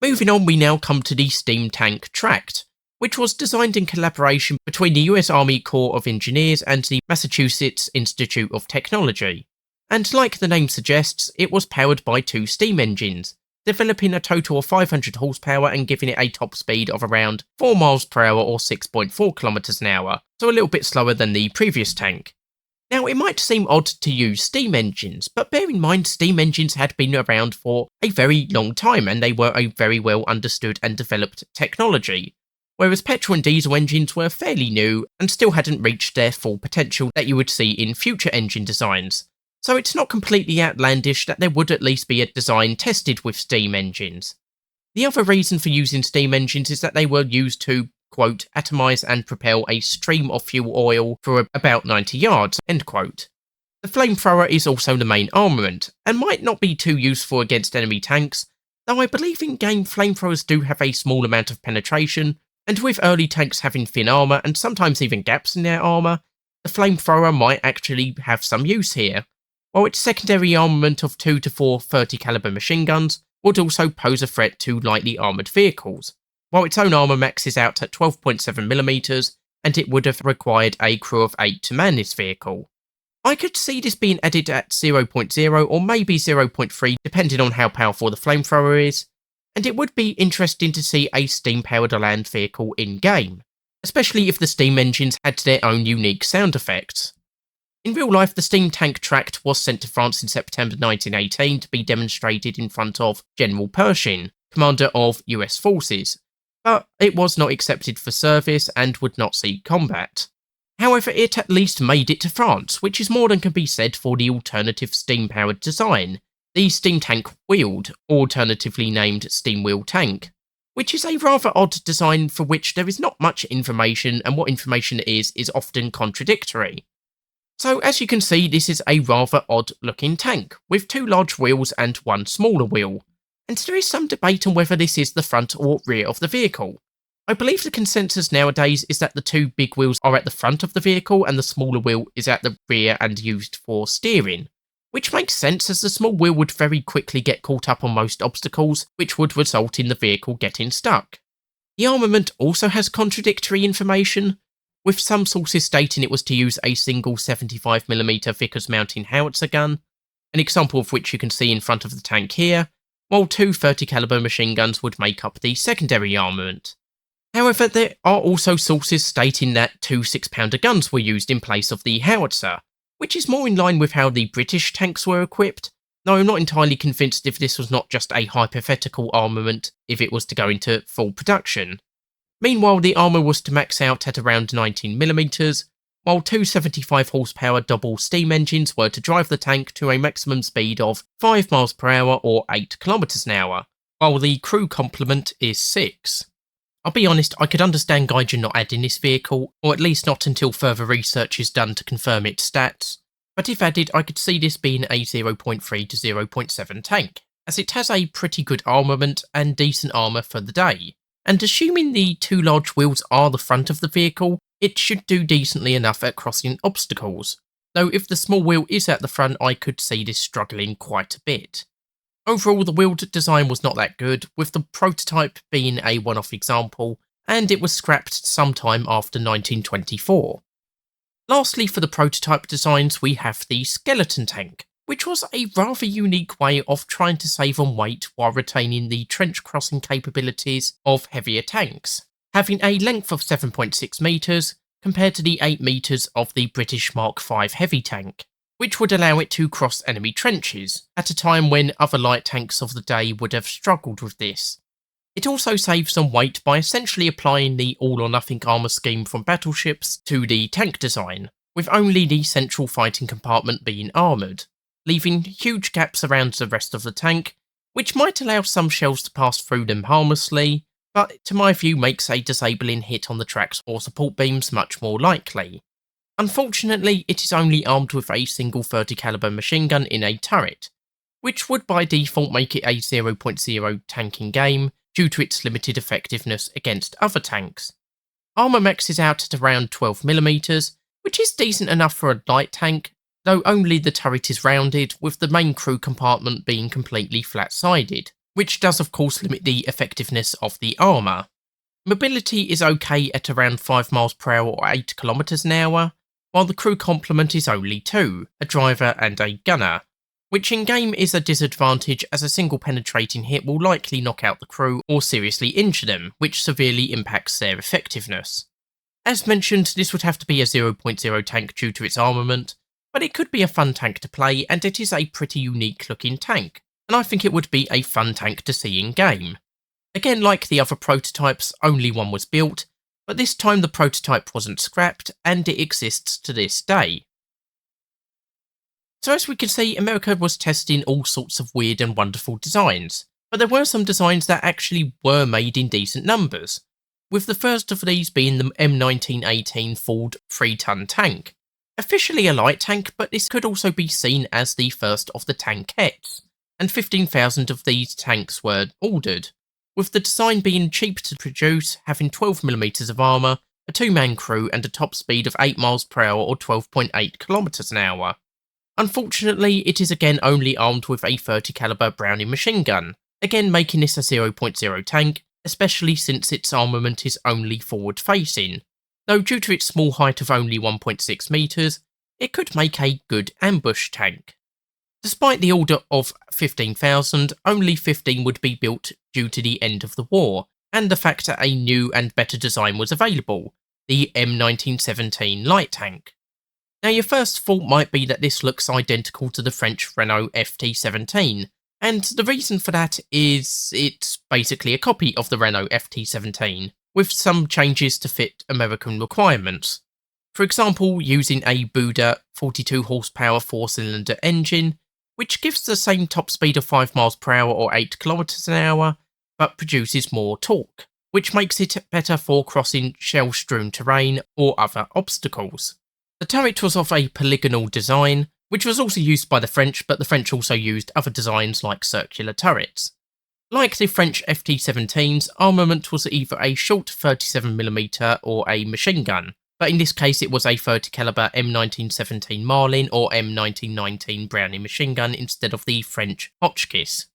Moving on, we now come to the steam tank Tract, which was designed in collaboration between the US Army Corps of Engineers and the Massachusetts Institute of Technology. And like the name suggests, it was powered by 2 steam engines, developing a total of 500 horsepower and giving it a top speed of around 4 miles per hour or 6.4 kilometers an hour, so a little bit slower than the previous tank. Now, it might seem odd to use steam engines, but bear in mind steam engines had been around for a very long time and they were a very well understood and developed technology, whereas petrol and diesel engines were fairly new and still hadn't reached their full potential that you would see in future engine designs. So it's not completely outlandish that there would at least be a design tested with steam engines. The other reason for using steam engines is that they were used to, quote, atomise and propel a stream of fuel oil for about 90 yards, end quote. The flamethrower is also the main armament, and might not be too useful against enemy tanks, though I believe in-game flamethrowers do have a small amount of penetration, and with early tanks having thin armour and sometimes even gaps in their armour, the flamethrower might actually have some use here, while its secondary armament of 2 to 4 30 caliber machine guns would also pose a threat to lightly armoured vehicles, while its own armour maxes out at 12.7mm, and it would have required a crew of 8 to man this vehicle. I could see this being added at 0.0 or maybe 0.3 depending on how powerful the flamethrower is, and it would be interesting to see a steam-powered land vehicle in-game, especially if the steam engines had their own unique sound effects. In real life, the steam tank tract was sent to France in September 1918 to be demonstrated in front of General Pershing, commander of US forces, but it was not accepted for service and would not see combat. However, it at least made it to France, which is more than can be said for the alternative steam-powered design, the steam tank wheeled, alternatively named steam wheel tank, which is a rather odd design for which there is not much information, and what information is often contradictory. So as you can see, this is a rather odd looking tank, with 2 large wheels and 1 smaller wheel, and there is some debate on whether this is the front or rear of the vehicle. I believe the consensus nowadays is that the 2 big wheels are at the front of the vehicle and the smaller wheel is at the rear and used for steering, which makes sense as the small wheel would very quickly get caught up on most obstacles, which would result in the vehicle getting stuck. The armament also has contradictory information, with some sources stating it was to use a single 75mm Vickers mountain howitzer gun, an example of which you can see in front of the tank here, while 2 30 caliber machine guns would make up the secondary armament. However, there are also sources stating that 2 6-pounder guns were used in place of the howitzer, which is more in line with how the British tanks were equipped, though I'm not entirely convinced if this was not just a hypothetical armament if it was to go into full production. Meanwhile, the armour was to max out at around 19mm, while 2 75 horsepower double steam engines were to drive the tank to a maximum speed of 5 miles per hour or 8 kilometers an hour, while the crew complement is 6. I'll be honest, I could understand Gaijin not adding this vehicle, or at least not until further research is done to confirm its stats, but if added I could see this being a 0.3 to 0.7 tank, as it has a pretty good armament and decent armour for the day, and assuming the 2 large wheels are the front of the vehicle, it should do decently enough at crossing obstacles, though if the small wheel is at the front I could see this struggling quite a bit. Overall, the wheeled design was not that good, with the prototype being a one-off example, and it was scrapped sometime after 1924. Lastly, for the prototype designs, we have the skeleton tank, which was a rather unique way of trying to save on weight while retaining the trench crossing capabilities of heavier tanks, having a length of 7.6 metres compared to the 8 metres of the British Mark V heavy tank, which would allow it to cross enemy trenches, at a time when other light tanks of the day would have struggled with this. It also saves some weight by essentially applying the all-or-nothing armour scheme from battleships to the tank design, with only the central fighting compartment being armoured, leaving huge gaps around the rest of the tank, which might allow some shells to pass through them harmlessly, but to my view makes a disabling hit on the tracks or support beams much more likely. Unfortunately, it is only armed with a single 30 caliber machine gun in a turret, which would by default make it a 0.0 tank in game due to its limited effectiveness against other tanks. Armour maxes out at around 12mm, which is decent enough for a light tank, though only the turret is rounded, with the main crew compartment being completely flat-sided, which does of course limit the effectiveness of the armour. Mobility is okay at around 5 miles per hour or 8 kilometers an hour, while the crew complement is only 2, a driver and a gunner, which in game is a disadvantage as a single penetrating hit will likely knock out the crew or seriously injure them, which severely impacts their effectiveness. As mentioned, this would have to be a 0.0 tank due to its armament, but it could be a fun tank to play, and it is a pretty unique looking tank, and I think it would be a fun tank to see in game. Again, like the other prototypes, only one was built, but this time the prototype wasn't scrapped, and it exists to this day. So as we can see, America was testing all sorts of weird and wonderful designs, but there were some designs that actually were made in decent numbers, with the first of these being the M1918 Ford 3-ton tank. Officially a light tank, but this could also be seen as the first of the tankettes, and 15,000 of these tanks were ordered, with the design being cheap to produce, having 12mm of armour, a 2-man crew and a top speed of 8 miles per hour or 12.8 kilometers an hour. Unfortunately, it is again only armed with a 30 caliber Browning machine gun, again making this a 0.0 tank, especially since its armament is only forward facing, though due to its small height of only 1.6 metres, it could make a good ambush tank. Despite the order of 15,000, only 15 would be built due to the end of the war, and the fact that a new and better design was available, the M1917 light tank. Now your first thought might be that this looks identical to the French Renault FT17, and the reason for that is it's basically a copy of the Renault FT17, with some changes to fit American requirements. For example, using a Buda 42 horsepower 4-cylinder engine, which gives the same top speed of 5 miles per hour or 8 kilometers an hour, but produces more torque, which makes it better for crossing shell-strewn terrain or other obstacles. The turret was of a polygonal design, which was also used by the French, but the French also used other designs like circular turrets. Like the French FT-17's, armament was either a short 37mm or a machine gun, but in this case it was a 30 caliber M1917 Marlin or M1919 Browning machine gun instead of the French Hotchkiss.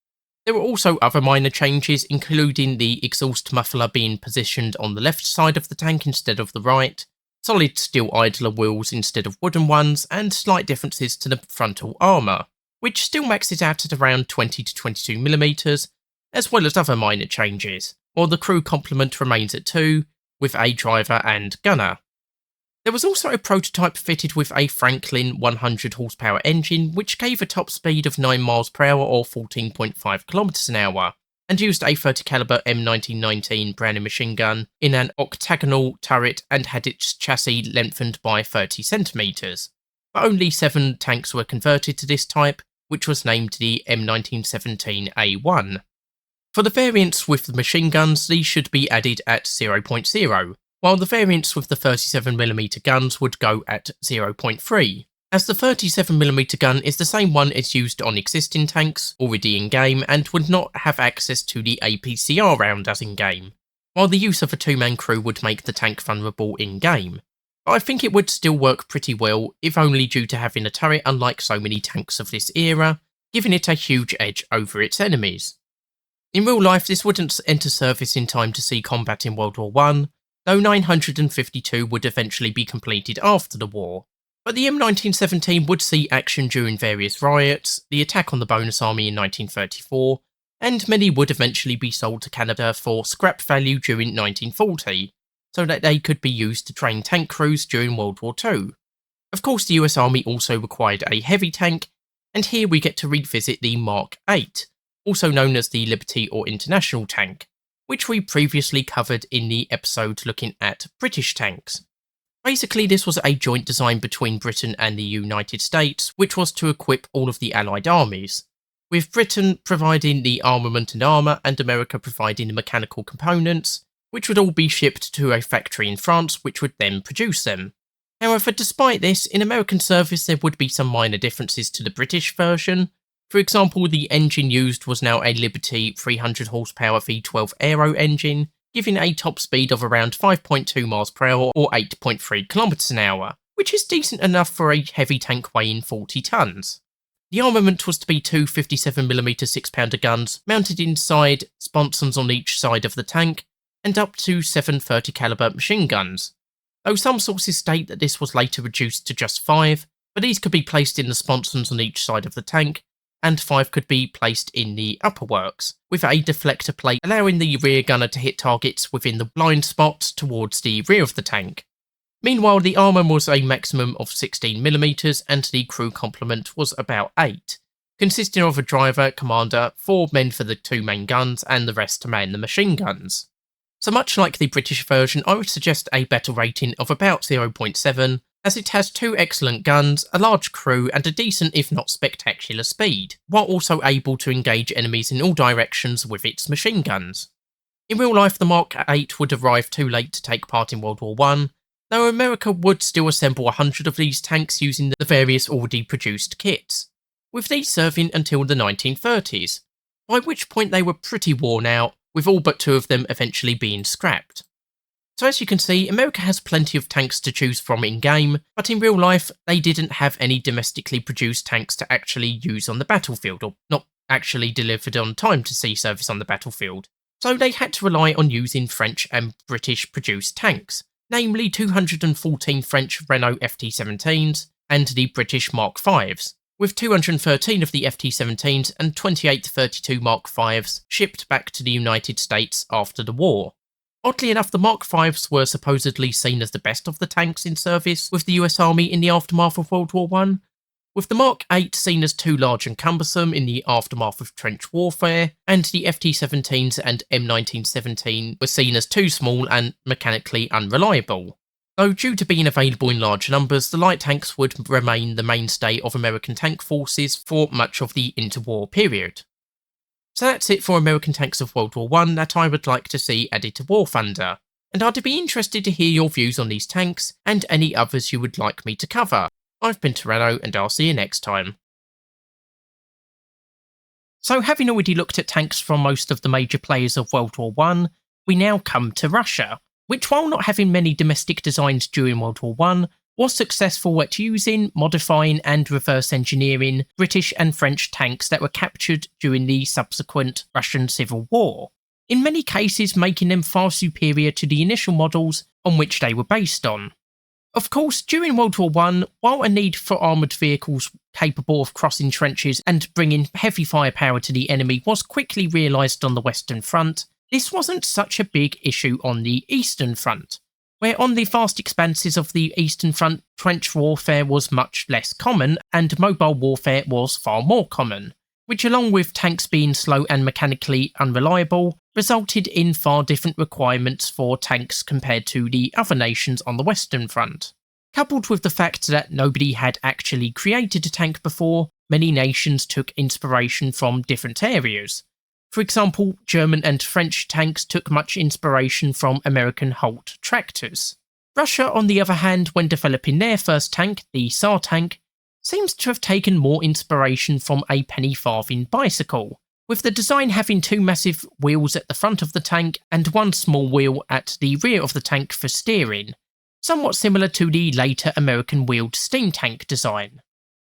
There were also other minor changes, including the exhaust muffler being positioned on the left side of the tank instead of the right, solid steel idler wheels instead of wooden ones, and slight differences to the frontal armour, which still maxes out at around 20 to 22mm, as well as other minor changes, while the crew complement remains at 2, with a driver and gunner. There was also a prototype fitted with a Franklin 100 horsepower engine, which gave a top speed of 9 miles per hour or 14.5 kilometers an hour, and used a 30 caliber M1919 Browning machine gun in an octagonal turret and had its chassis lengthened by 30 centimeters. But only 7 tanks were converted to this type, which was named the M1917A1. For the variants with the machine guns, these should be added at 0.0, while the variants with the 37mm guns would go at 0.3, as the 37mm gun is the same one as used on existing tanks already in-game and would not have access to the APCR round as in-game, while the use of a 2-man crew would make the tank vulnerable in-game. But I think it would still work pretty well, if only due to having a turret unlike so many tanks of this era, giving it a huge edge over its enemies. In real life, this wouldn't enter service in time to see combat in World War I, though 952 would eventually be completed after the war. But the M1917 would see action during various riots, the attack on the Bonus Army in 1934, and many would eventually be sold to Canada for scrap value during 1940, so that they could be used to train tank crews during World War II. Of course, the US Army also required a heavy tank, and here we get to revisit the Mark 8, also known as the Liberty or International tank, which we previously covered in the episode looking at British tanks. Basically, this was a joint design between Britain and the United States, which was to equip all of the Allied armies, with Britain providing the armament and armour, and America providing the mechanical components, which would all be shipped to a factory in France, which would then produce them. However, despite this, in American service there would be some minor differences to the British version. For example, the engine used was now a Liberty 300 horsepower V12 aero engine, giving a top speed of around 5.2 miles per hour or 8.3 kilometers an hour, which is decent enough for a heavy tank weighing 40 tons. The armament was to be 2 57mm 6-pounder guns mounted inside sponsons on each side of the tank, and up to 7 30 caliber machine guns, though some sources state that this was later reduced to just 5, but these could be placed in the sponsons on each side of the tank, and 5 could be placed in the upper works, with a deflector plate allowing the rear gunner to hit targets within the blind spots towards the rear of the tank. Meanwhile, the armour was a maximum of 16mm and the crew complement was about 8, consisting of a driver, commander, 4 men for the 2 main guns, and the rest to man the machine guns. So much like the British version, I would suggest a better rating of about 0.7, as it has 2 excellent guns, a large crew, and a decent if not spectacular speed, while also able to engage enemies in all directions with its machine guns. In real life, the Mark 8 would arrive too late to take part in World War I, though America would still assemble 100 of these tanks using the various already produced kits, with these serving until the 1930s, by which point they were pretty worn out, with all but 2 of them eventually being scrapped. So as you can see, America has plenty of tanks to choose from in-game, but in real life, they didn't have any domestically produced tanks to actually use on the battlefield, or not actually delivered on time to sea service on the battlefield, so they had to rely on using French and British produced tanks, namely 214 French Renault FT-17s and the British Mark Vs, with 213 of the FT-17s and 28 32 Mark Vs shipped back to the United States after the war. Oddly enough, the Mark Vs were supposedly seen as the best of the tanks in service with the US Army in the aftermath of World War I, with the Mark 8 seen as too large and cumbersome in the aftermath of trench warfare, and the FT-17s and M1917 were seen as too small and mechanically unreliable. Though due to being available in large numbers, the light tanks would remain the mainstay of American tank forces for much of the interwar period. So that's it for American tanks of World War I that I would like to see added to War Thunder, and I'd be interested to hear your views on these tanks and any others you would like me to cover. I've been Toreno, and I'll see you next time. So having already looked at tanks from most of the major players of World War I, we now come to Russia, which while not having many domestic designs during World War I, was successful at using, modifying and reverse engineering British and French tanks that were captured during the subsequent Russian Civil War, in many cases making them far superior to the initial models on which they were based on. Of course, during World War I, while a need for armoured vehicles capable of crossing trenches and bringing heavy firepower to the enemy was quickly realised on the Western Front, this wasn't such a big issue on the Eastern Front, where on the vast expanses of the Eastern Front, trench warfare was much less common and mobile warfare was far more common, which along with tanks being slow and mechanically unreliable, resulted in far different requirements for tanks compared to the other nations on the Western Front. Coupled with the fact that nobody had actually created a tank before, many nations took inspiration from different areas. For example, German and French tanks took much inspiration from American Holt tractors. Russia, on the other hand, when developing their first tank, the Tsar tank, seems to have taken more inspiration from a penny farthing bicycle, with the design having two massive wheels at the front of the tank and one small wheel at the rear of the tank for steering, somewhat similar to the later American wheeled steam tank design.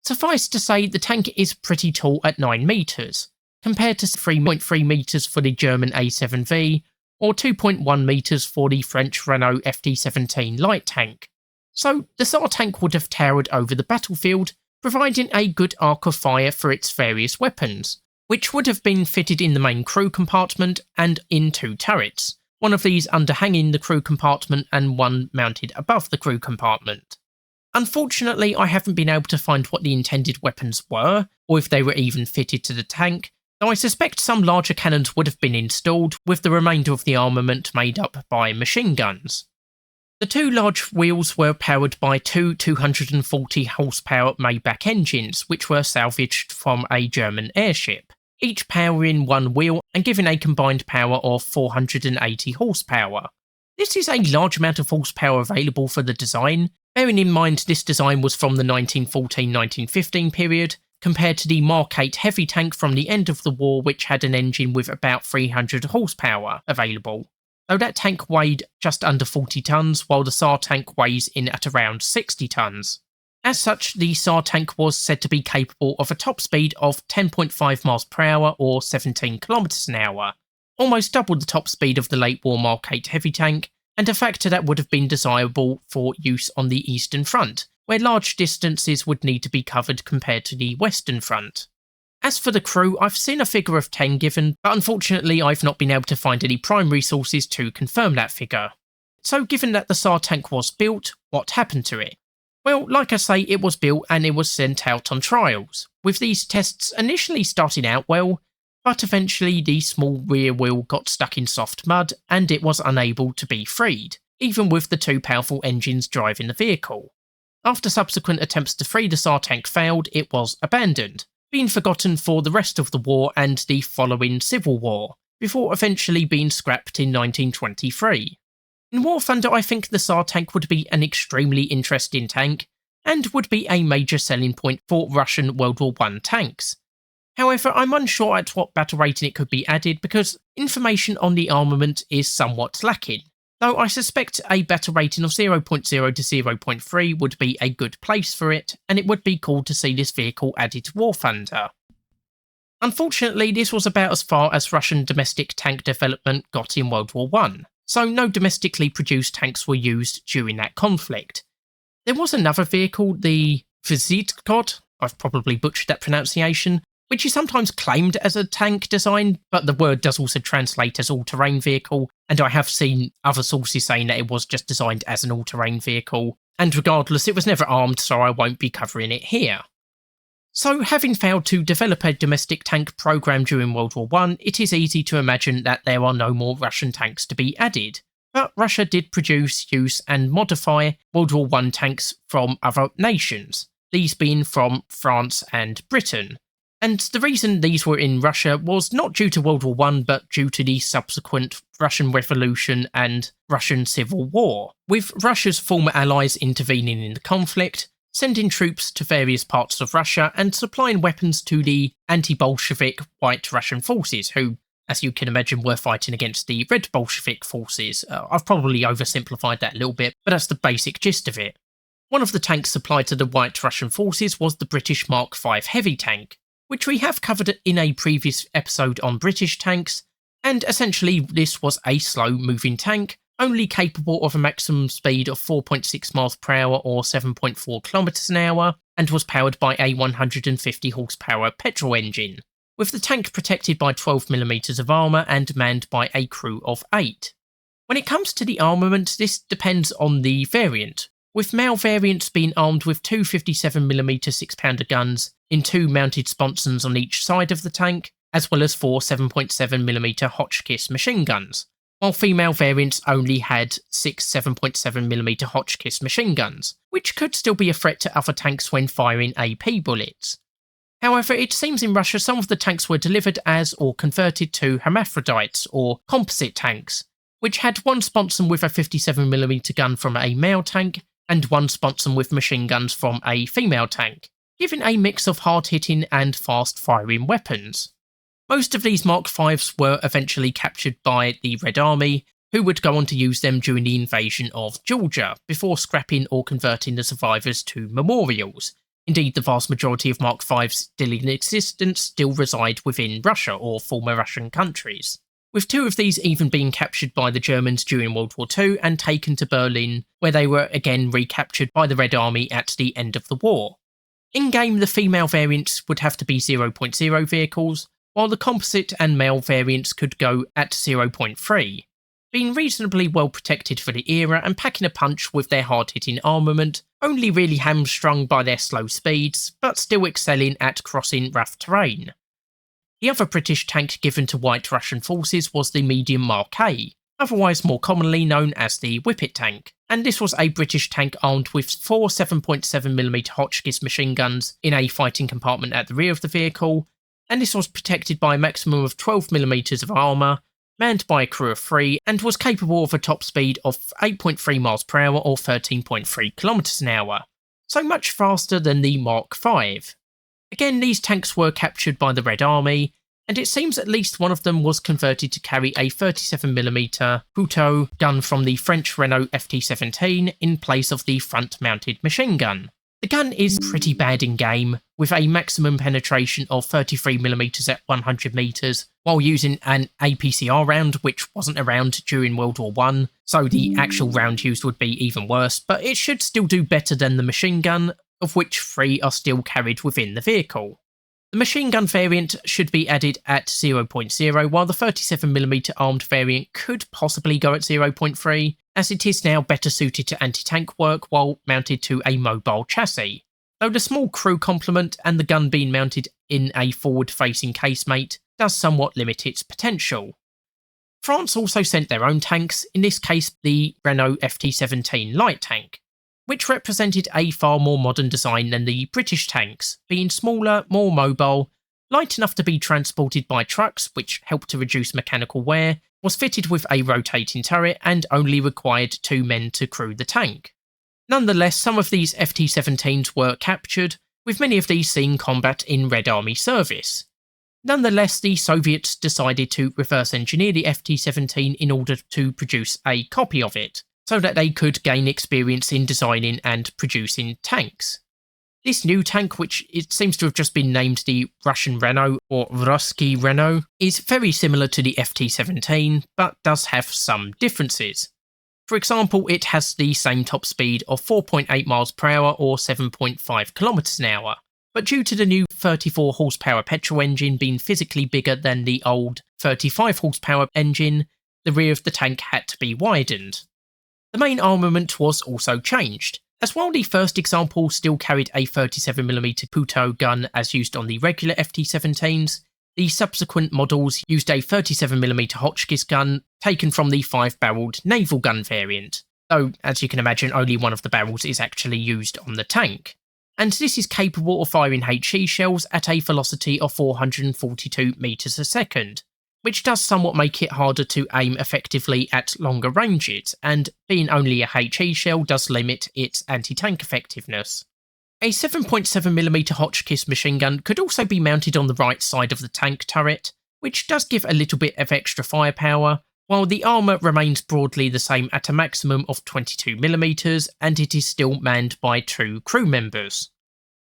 Suffice to say, the tank is pretty tall at 9 metres, compared to 3.3 metres for the German A7V, or 2.1 metres for the French Renault FT-17 light tank. So the Tsar tank would have towered over the battlefield, providing a good arc of fire for its various weapons, which would have been fitted in the main crew compartment and in 2 turrets, one of these underhanging the crew compartment and one mounted above the crew compartment. Unfortunately, I haven't been able to find what the intended weapons were, or if they were even fitted to the tank, though I suspect some larger cannons would have been installed, with the remainder of the armament made up by machine guns. The 2 large wheels were powered by 2 240 horsepower Maybach engines, which were salvaged from a German airship, each powering 1 wheel and giving a combined power of 480 horsepower. This is a large amount of horsepower available for the design, bearing in mind this design was from the 1914-1915 period, compared to the Mark 8 heavy tank from the end of the war, which had an engine with about 300 horsepower available, though that tank weighed just under 40 tonnes, while the Tsar tank weighs in at around 60 tonnes. As such, the Tsar tank was said to be capable of a top speed of 10.5 miles per hour or 17 kilometers an hour, almost double the top speed of the late war Mark 8 heavy tank, and a factor that would have been desirable for use on the Eastern Front, where large distances would need to be covered compared to the Western Front. As for the crew, I've seen a figure of 10 given, but unfortunately I've not been able to find any primary sources to confirm that figure. So given that the Tsar tank was built, what happened to it? Well, like I say, it was built and it was sent out on trials, with these tests initially starting out well, but eventually the small rear wheel got stuck in soft mud and it was unable to be freed, even with the 2 powerful engines driving the vehicle. After subsequent attempts to free the Tsar tank failed, it was abandoned, being forgotten for the rest of the war and the following Civil War, before eventually being scrapped in 1923. In War Thunder, I think the Tsar tank would be an extremely interesting tank, and would be a major selling point for Russian World War I tanks. However, I'm unsure at what battle rating it could be added because information on the armament is somewhat lacking, though I suspect a battle rating of 0.0 to 0.3 would be a good place for it, and it would be cool to see this vehicle added to War Thunder. Unfortunately, this was about as far as Russian domestic tank development got in World War I, so no domestically produced tanks were used during that conflict. There was another vehicle, the Visitkod, I've probably butchered that pronunciation, which is sometimes claimed as a tank design, but the word does also translate as all-terrain vehicle, and I have seen other sources saying that it was just designed as an all-terrain vehicle, and regardless, it was never armed, so I won't be covering it here. So, having failed to develop a domestic tank program during World War I, it is easy to imagine that there are no more Russian tanks to be added. But Russia did produce, use and modify World War I tanks from other nations, these being from France and Britain. And the reason these were in Russia was not due to World War I, but due to the subsequent Russian Revolution and Russian Civil War, with Russia's former allies intervening in the conflict, sending troops to various parts of Russia and supplying weapons to the anti-Bolshevik White Russian forces, who, as you can imagine, were fighting against the Red Bolshevik forces. I've probably oversimplified that a little bit, but that's the basic gist of it. One of the tanks supplied to the White Russian forces was the British Mark V heavy tank, which we have covered in a previous episode on British tanks, and essentially this was a slow-moving tank, only capable of a maximum speed of 4.6 miles per hour or 7.4 kilometers an hour, and was powered by a 150 horsepower petrol engine, with the tank protected by 12mm of armour and manned by a crew of 8. When it comes to the armament, this depends on the variant, with male variants being armed with two 57mm 6-pounder guns in 2 mounted sponsons on each side of the tank, as well as 4 7.7mm Hotchkiss machine guns, while female variants only had 6 7.7mm Hotchkiss machine guns, which could still be a threat to other tanks when firing AP bullets. However, it seems in Russia some of the tanks were delivered as or converted to hermaphrodites or composite tanks, which had one sponson with a 57mm gun from a male tank and one sponson with machine guns from a female tank, giving a mix of hard-hitting and fast-firing weapons. Most of these Mark Vs were eventually captured by the Red Army, who would go on to use them during the invasion of Georgia, before scrapping or converting the survivors to memorials. Indeed, the vast majority of Mark Vs still in existence still reside within Russia or former Russian countries, with 2 of these even being captured by the Germans during World War II and taken to Berlin, where they were again recaptured by the Red Army at the end of the war. In-game, the female variants would have to be 0.0 vehicles, while the composite and male variants could go at 0.3, being reasonably well protected for the era and packing a punch with their hard-hitting armament, only really hamstrung by their slow speeds, but still excelling at crossing rough terrain. The other British tank given to White Russian forces was the medium Mark A, otherwise more commonly known as the Whippet tank, and this was a British tank armed with 4 7.7mm Hotchkiss machine guns in a fighting compartment at the rear of the vehicle, and this was protected by a maximum of 12mm of armour, manned by a crew of 3, and was capable of a top speed of 8.3 miles per hour or 13.3 kilometers an hour, so much faster than the Mark V. Again, these tanks were captured by the Red Army, and it seems at least one of them was converted to carry a 37mm Puteaux gun from the French Renault FT17 in place of the front-mounted machine gun. The gun is pretty bad in game, with a maximum penetration of 33mm at 100 metres, while using an APCR round, which wasn't around during World War I, so the actual round used would be even worse, but it should still do better than the machine gun, of which 3 are still carried within the vehicle. The machine gun variant should be added at 0.0, while the 37mm armed variant could possibly go at 0.3, as it is now better suited to anti-tank work while mounted to a mobile chassis, though the small crew complement and the gun being mounted in a forward-facing casemate does somewhat limit its potential. France also sent their own tanks, in this case the Renault FT17 light tank, which represented a far more modern design than the British tanks, being smaller, more mobile, light enough to be transported by trucks, which helped to reduce mechanical wear, was fitted with a rotating turret and only required 2 men to crew the tank. Nonetheless, some of these FT-17s were captured, with many of these seeing combat in Red Army service. Nonetheless, the Soviets decided to reverse engineer the FT-17 in order to produce a copy of it, so that they could gain experience in designing and producing tanks. This new tank, which it seems to have just been named the Russian Renault or Ruski Renault, is very similar to the FT-17, but does have some differences. For example, it has the same top speed of 4.8 miles per hour or 7.5 kilometers an hour, but due to the new 34 horsepower petrol engine being physically bigger than the old 35 horsepower engine, the rear of the tank had to be widened. The main armament was also changed, as while the first example still carried a 37mm Puto gun as used on the regular FT-17s, the subsequent models used a 37mm Hotchkiss gun taken from the 5-barrelled naval gun variant, though as you can imagine only one of the barrels is actually used on the tank. And this is capable of firing HE shells at a velocity of 442 metres a second, which does somewhat make it harder to aim effectively at longer ranges, and being only a HE shell does limit its anti-tank effectiveness. A 7.7mm Hotchkiss machine gun could also be mounted on the right side of the tank turret, which does give a little bit of extra firepower, while the armour remains broadly the same at a maximum of 22mm, and it is still manned by 2 crew members.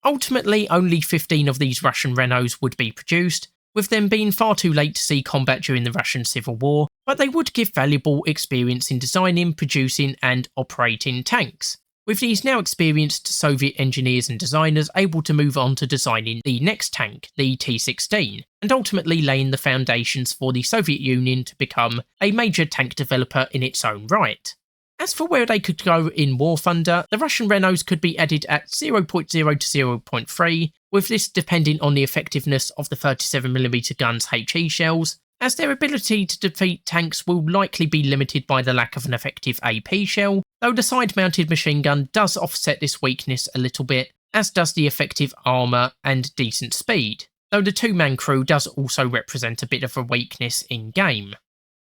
Ultimately, only 15 of these Russian Renaults would be produced, with them being far too late to see combat during the Russian Civil War, but they would give valuable experience in designing, producing and operating tanks, with these now experienced Soviet engineers and designers able to move on to designing the next tank, the T-16, and ultimately laying the foundations for the Soviet Union to become a major tank developer in its own right. As for where they could go in War Thunder, the Russian Renaults could be added at 0.0 to 0.3, with this depending on the effectiveness of the 37mm gun's HE shells, as their ability to defeat tanks will likely be limited by the lack of an effective AP shell, though the side-mounted machine gun does offset this weakness a little bit, as does the effective armour and decent speed, though the 2-man crew does also represent a bit of a weakness in-game.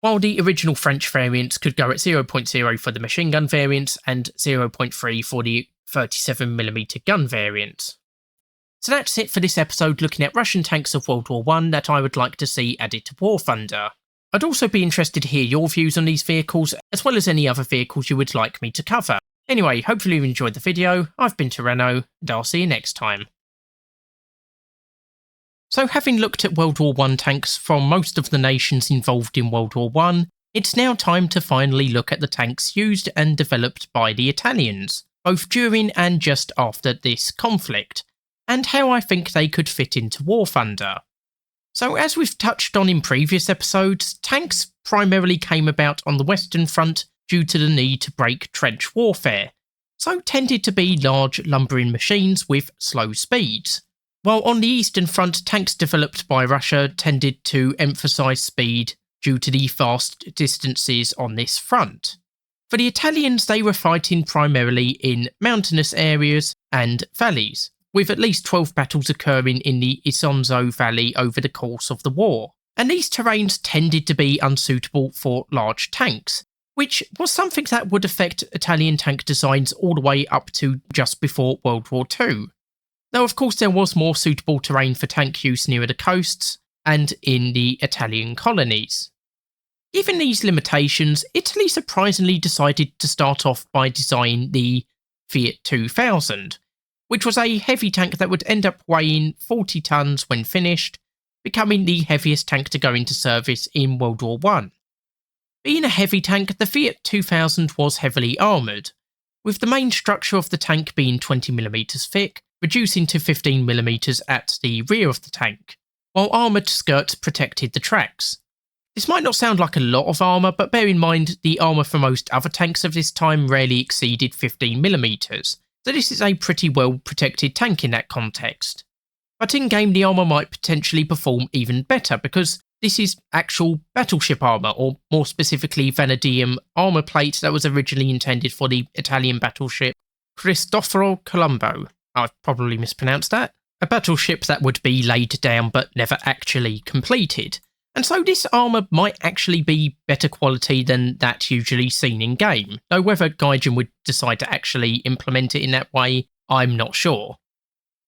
While the original French variants could go at 0.0 for the machine gun variants and 0.3 for the 37mm gun variants. So that's it for this episode looking at Russian tanks of World War I that I would like to see added to War Thunder. I'd also be interested to hear your views on these vehicles, as well as any other vehicles you would like me to cover. Anyway, hopefully you enjoyed the video. I've been Toreno, and I'll see you next time. So having looked at World War I tanks from most of the nations involved in World War I, it's now time to finally look at the tanks used and developed by the Italians, both during and just after this conflict, and how I think they could fit into War Thunder. So as we've touched on in previous episodes, tanks primarily came about on the Western Front due to the need to break trench warfare, so tended to be large lumbering machines with slow speeds. While on the Eastern Front, tanks developed by Russia tended to emphasise speed due to the fast distances on this front. For the Italians, they were fighting primarily in mountainous areas and valleys, with at least 12 battles occurring in the Isonzo Valley over the course of the war, and these terrains tended to be unsuitable for large tanks, which was something that would affect Italian tank designs all the way up to just before World War II. Though of course there was more suitable terrain for tank use nearer the coasts and in the Italian colonies. Given these limitations, Italy surprisingly decided to start off by designing the Fiat 2000, which was a heavy tank that would end up weighing 40 tons when finished, becoming the heaviest tank to go into service in World War I. Being a heavy tank, the Fiat 2000 was heavily armoured, with the main structure of the tank being 20mm thick, reducing to 15mm at the rear of the tank, while armoured skirts protected the tracks. This might not sound like a lot of armour, but bear in mind the armour for most other tanks of this time rarely exceeded 15mm, so this is a pretty well protected tank in that context. But in game the armour might potentially perform even better because this is actual battleship armour, or more specifically vanadium armour plate that was originally intended for the Italian battleship Cristoforo Colombo. I've probably mispronounced that. A battleship that would be laid down but never actually completed. And so this armour might actually be better quality than that usually seen in game, though whether Gaijin would decide to actually implement it in that way, I'm not sure.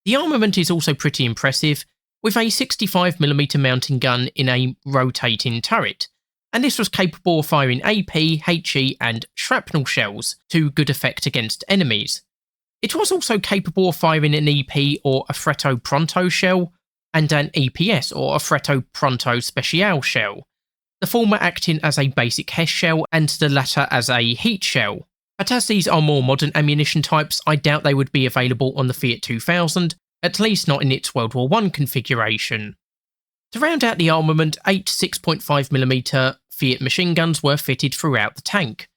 The armament is also pretty impressive, with a 65mm mounting gun in a rotating turret, and this was capable of firing AP, HE and shrapnel shells to good effect against enemies. It was also capable of firing an EP or a Fretto Pronto shell, and an EPS or a Fretto Pronto Special shell, the former acting as a basic Hess shell and the latter as a heat shell. But as these are more modern ammunition types, I doubt they would be available on the Fiat 2000, at least not in its World War I configuration. To round out the armament, 8 6.5mm Fiat machine guns were fitted throughout the tank,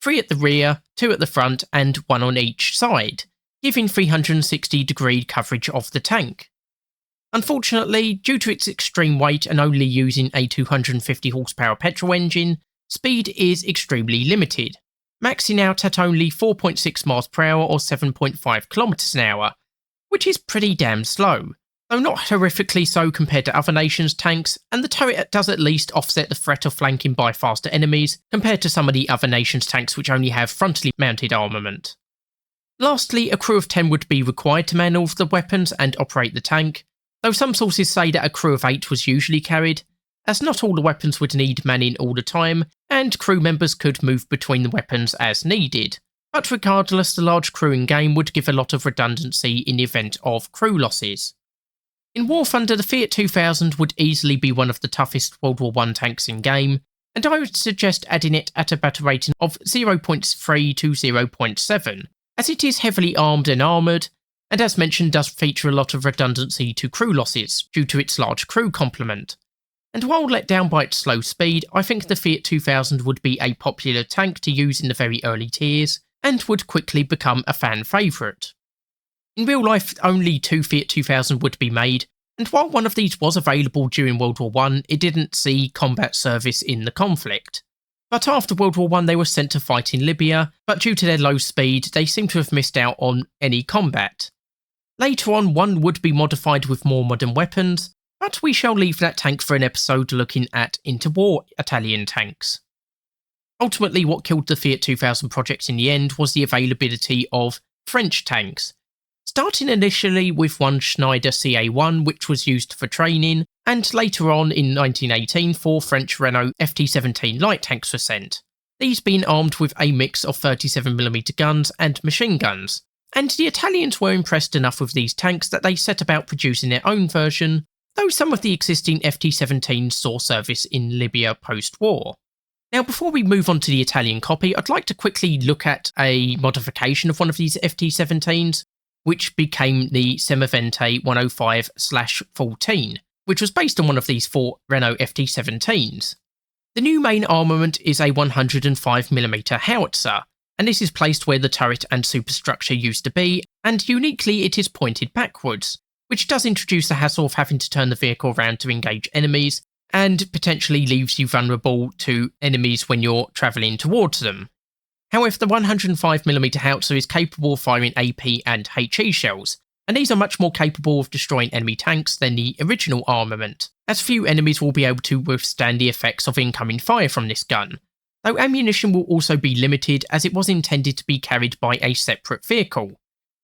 3 at the rear, 2 at the front and 1 on each side, giving 360-degree coverage of the tank. Unfortunately, due to its extreme weight and only using a 250 horsepower petrol engine, speed is extremely limited, maxing out at only 4.6 miles per hour or 7.5 kilometers an hour, which is pretty damn slow, though not horrifically so compared to other nations' tanks, and the turret does at least offset the threat of flanking by faster enemies compared to some of the other nations' tanks which only have frontally mounted armament. Lastly, a crew of 10 would be required to man all of the weapons and operate the tank, though some sources say that a crew of 8 was usually carried, as not all the weapons would need manning all the time, and crew members could move between the weapons as needed. But regardless, the large crew in-game would give a lot of redundancy in the event of crew losses. In War Thunder, the Fiat 2000 would easily be one of the toughest World War I tanks in-game, and I would suggest adding it at a battle rating of 0.3 to 0.7, as it is heavily armed and armoured, and as mentioned does feature a lot of redundancy to crew losses due to its large crew complement. And while let down by its slow speed, I think the Fiat 2000 would be a popular tank to use in the very early tiers, and would quickly become a fan favourite. In real life, only 2 Fiat 2000 would be made, and while one of these was available during World War I, it didn't see combat service in the conflict. But after World War I they were sent to fight in Libya, but due to their low speed they seem to have missed out on any combat. Later on, one would be modified with more modern weapons, but we shall leave that tank for an episode looking at interwar Italian tanks. Ultimately, what killed the Fiat 2000 project in the end was the availability of French tanks, starting initially with one Schneider CA1 which was used for training, and later on in 1918 4 French Renault FT-17 light tanks were sent, these being armed with a mix of 37mm guns and machine guns, and the Italians were impressed enough with these tanks that they set about producing their own version, though some of the existing FT-17s saw service in Libya post-war. Now, before we move on to the Italian copy, I'd like to quickly look at a modification of one of these FT-17s, which became the Semavente 105/14, which was based on one of these 4 Renault FT-17s. The new main armament is a 105mm howitzer, and this is placed where the turret and superstructure used to be, and uniquely it is pointed backwards, which does introduce the hassle of having to turn the vehicle around to engage enemies, and potentially leaves you vulnerable to enemies when you're travelling towards them. However, the 105mm howitzer is capable of firing AP and HE shells, and these are much more capable of destroying enemy tanks than the original armament, as few enemies will be able to withstand the effects of incoming fire from this gun, though ammunition will also be limited as it was intended to be carried by a separate vehicle.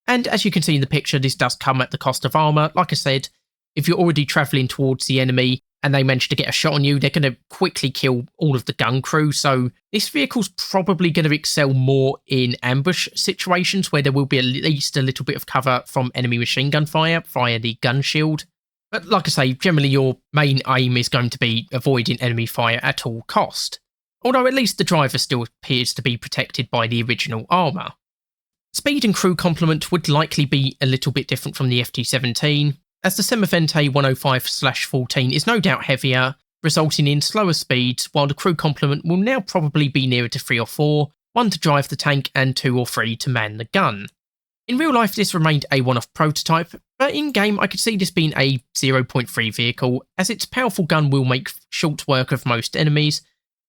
And as you can see in the picture, this does come at the cost of armour. Like I said, if you're already travelling towards the enemy and they manage to get a shot on you, they're going to quickly kill all of the gun crew, so this vehicle's probably going to excel more in ambush situations where there will be at least a little bit of cover from enemy machine gun fire via the gun shield. But like I say, generally your main aim is going to be avoiding enemy fire at all cost, although at least the driver still appears to be protected by the original armour. Speed and crew complement would likely be a little bit different from the FT-17, as the Semavente 105/14 is no doubt heavier, resulting in slower speeds, while the crew complement will now probably be nearer to 3 or 4, 1 to drive the tank and 2 or 3 to man the gun. In real life this remained a one-off prototype, but in game I could see this being a 0.3 vehicle, as its powerful gun will make short work of most enemies,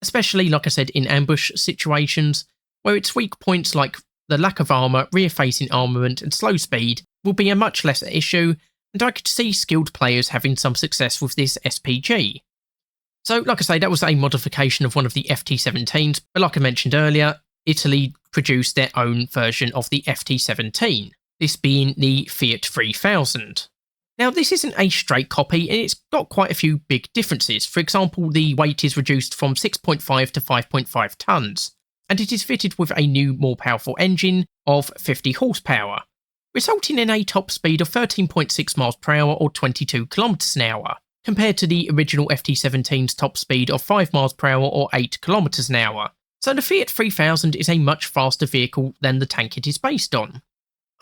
especially like I said in ambush situations, where its weak points like the lack of armour, rear-facing armament and slow speed will be a much lesser issue, and I could see skilled players having some success with this SPG. So like I say, that was a modification of one of the FT-17s, but like I mentioned earlier, Italy produced their own version of the FT-17, this being the Fiat 3000. Now this isn't a straight copy and it's got quite a few big differences. For example, the weight is reduced from 6.5 to 5.5 tonnes, and it is fitted with a new more powerful engine of 50 horsepower, resulting in a top speed of 13.6 miles per hour or 22 kilometers an hour, compared to the original FT-17's top speed of 5 miles per hour or 8 kilometers an hour. So the Fiat 3000 is a much faster vehicle than the tank it is based on.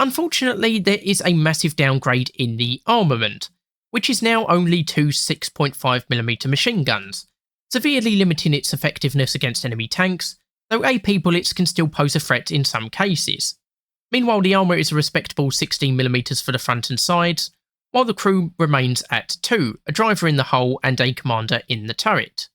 Unfortunately, there is a massive downgrade in the armament, which is now only two 6.5mm machine guns, severely limiting its effectiveness against enemy tanks, though AP bullets can still pose a threat in some cases. Meanwhile, the armour is a respectable 16mm for the front and sides, while the crew remains at 2, a driver in the hull and a commander in the turret.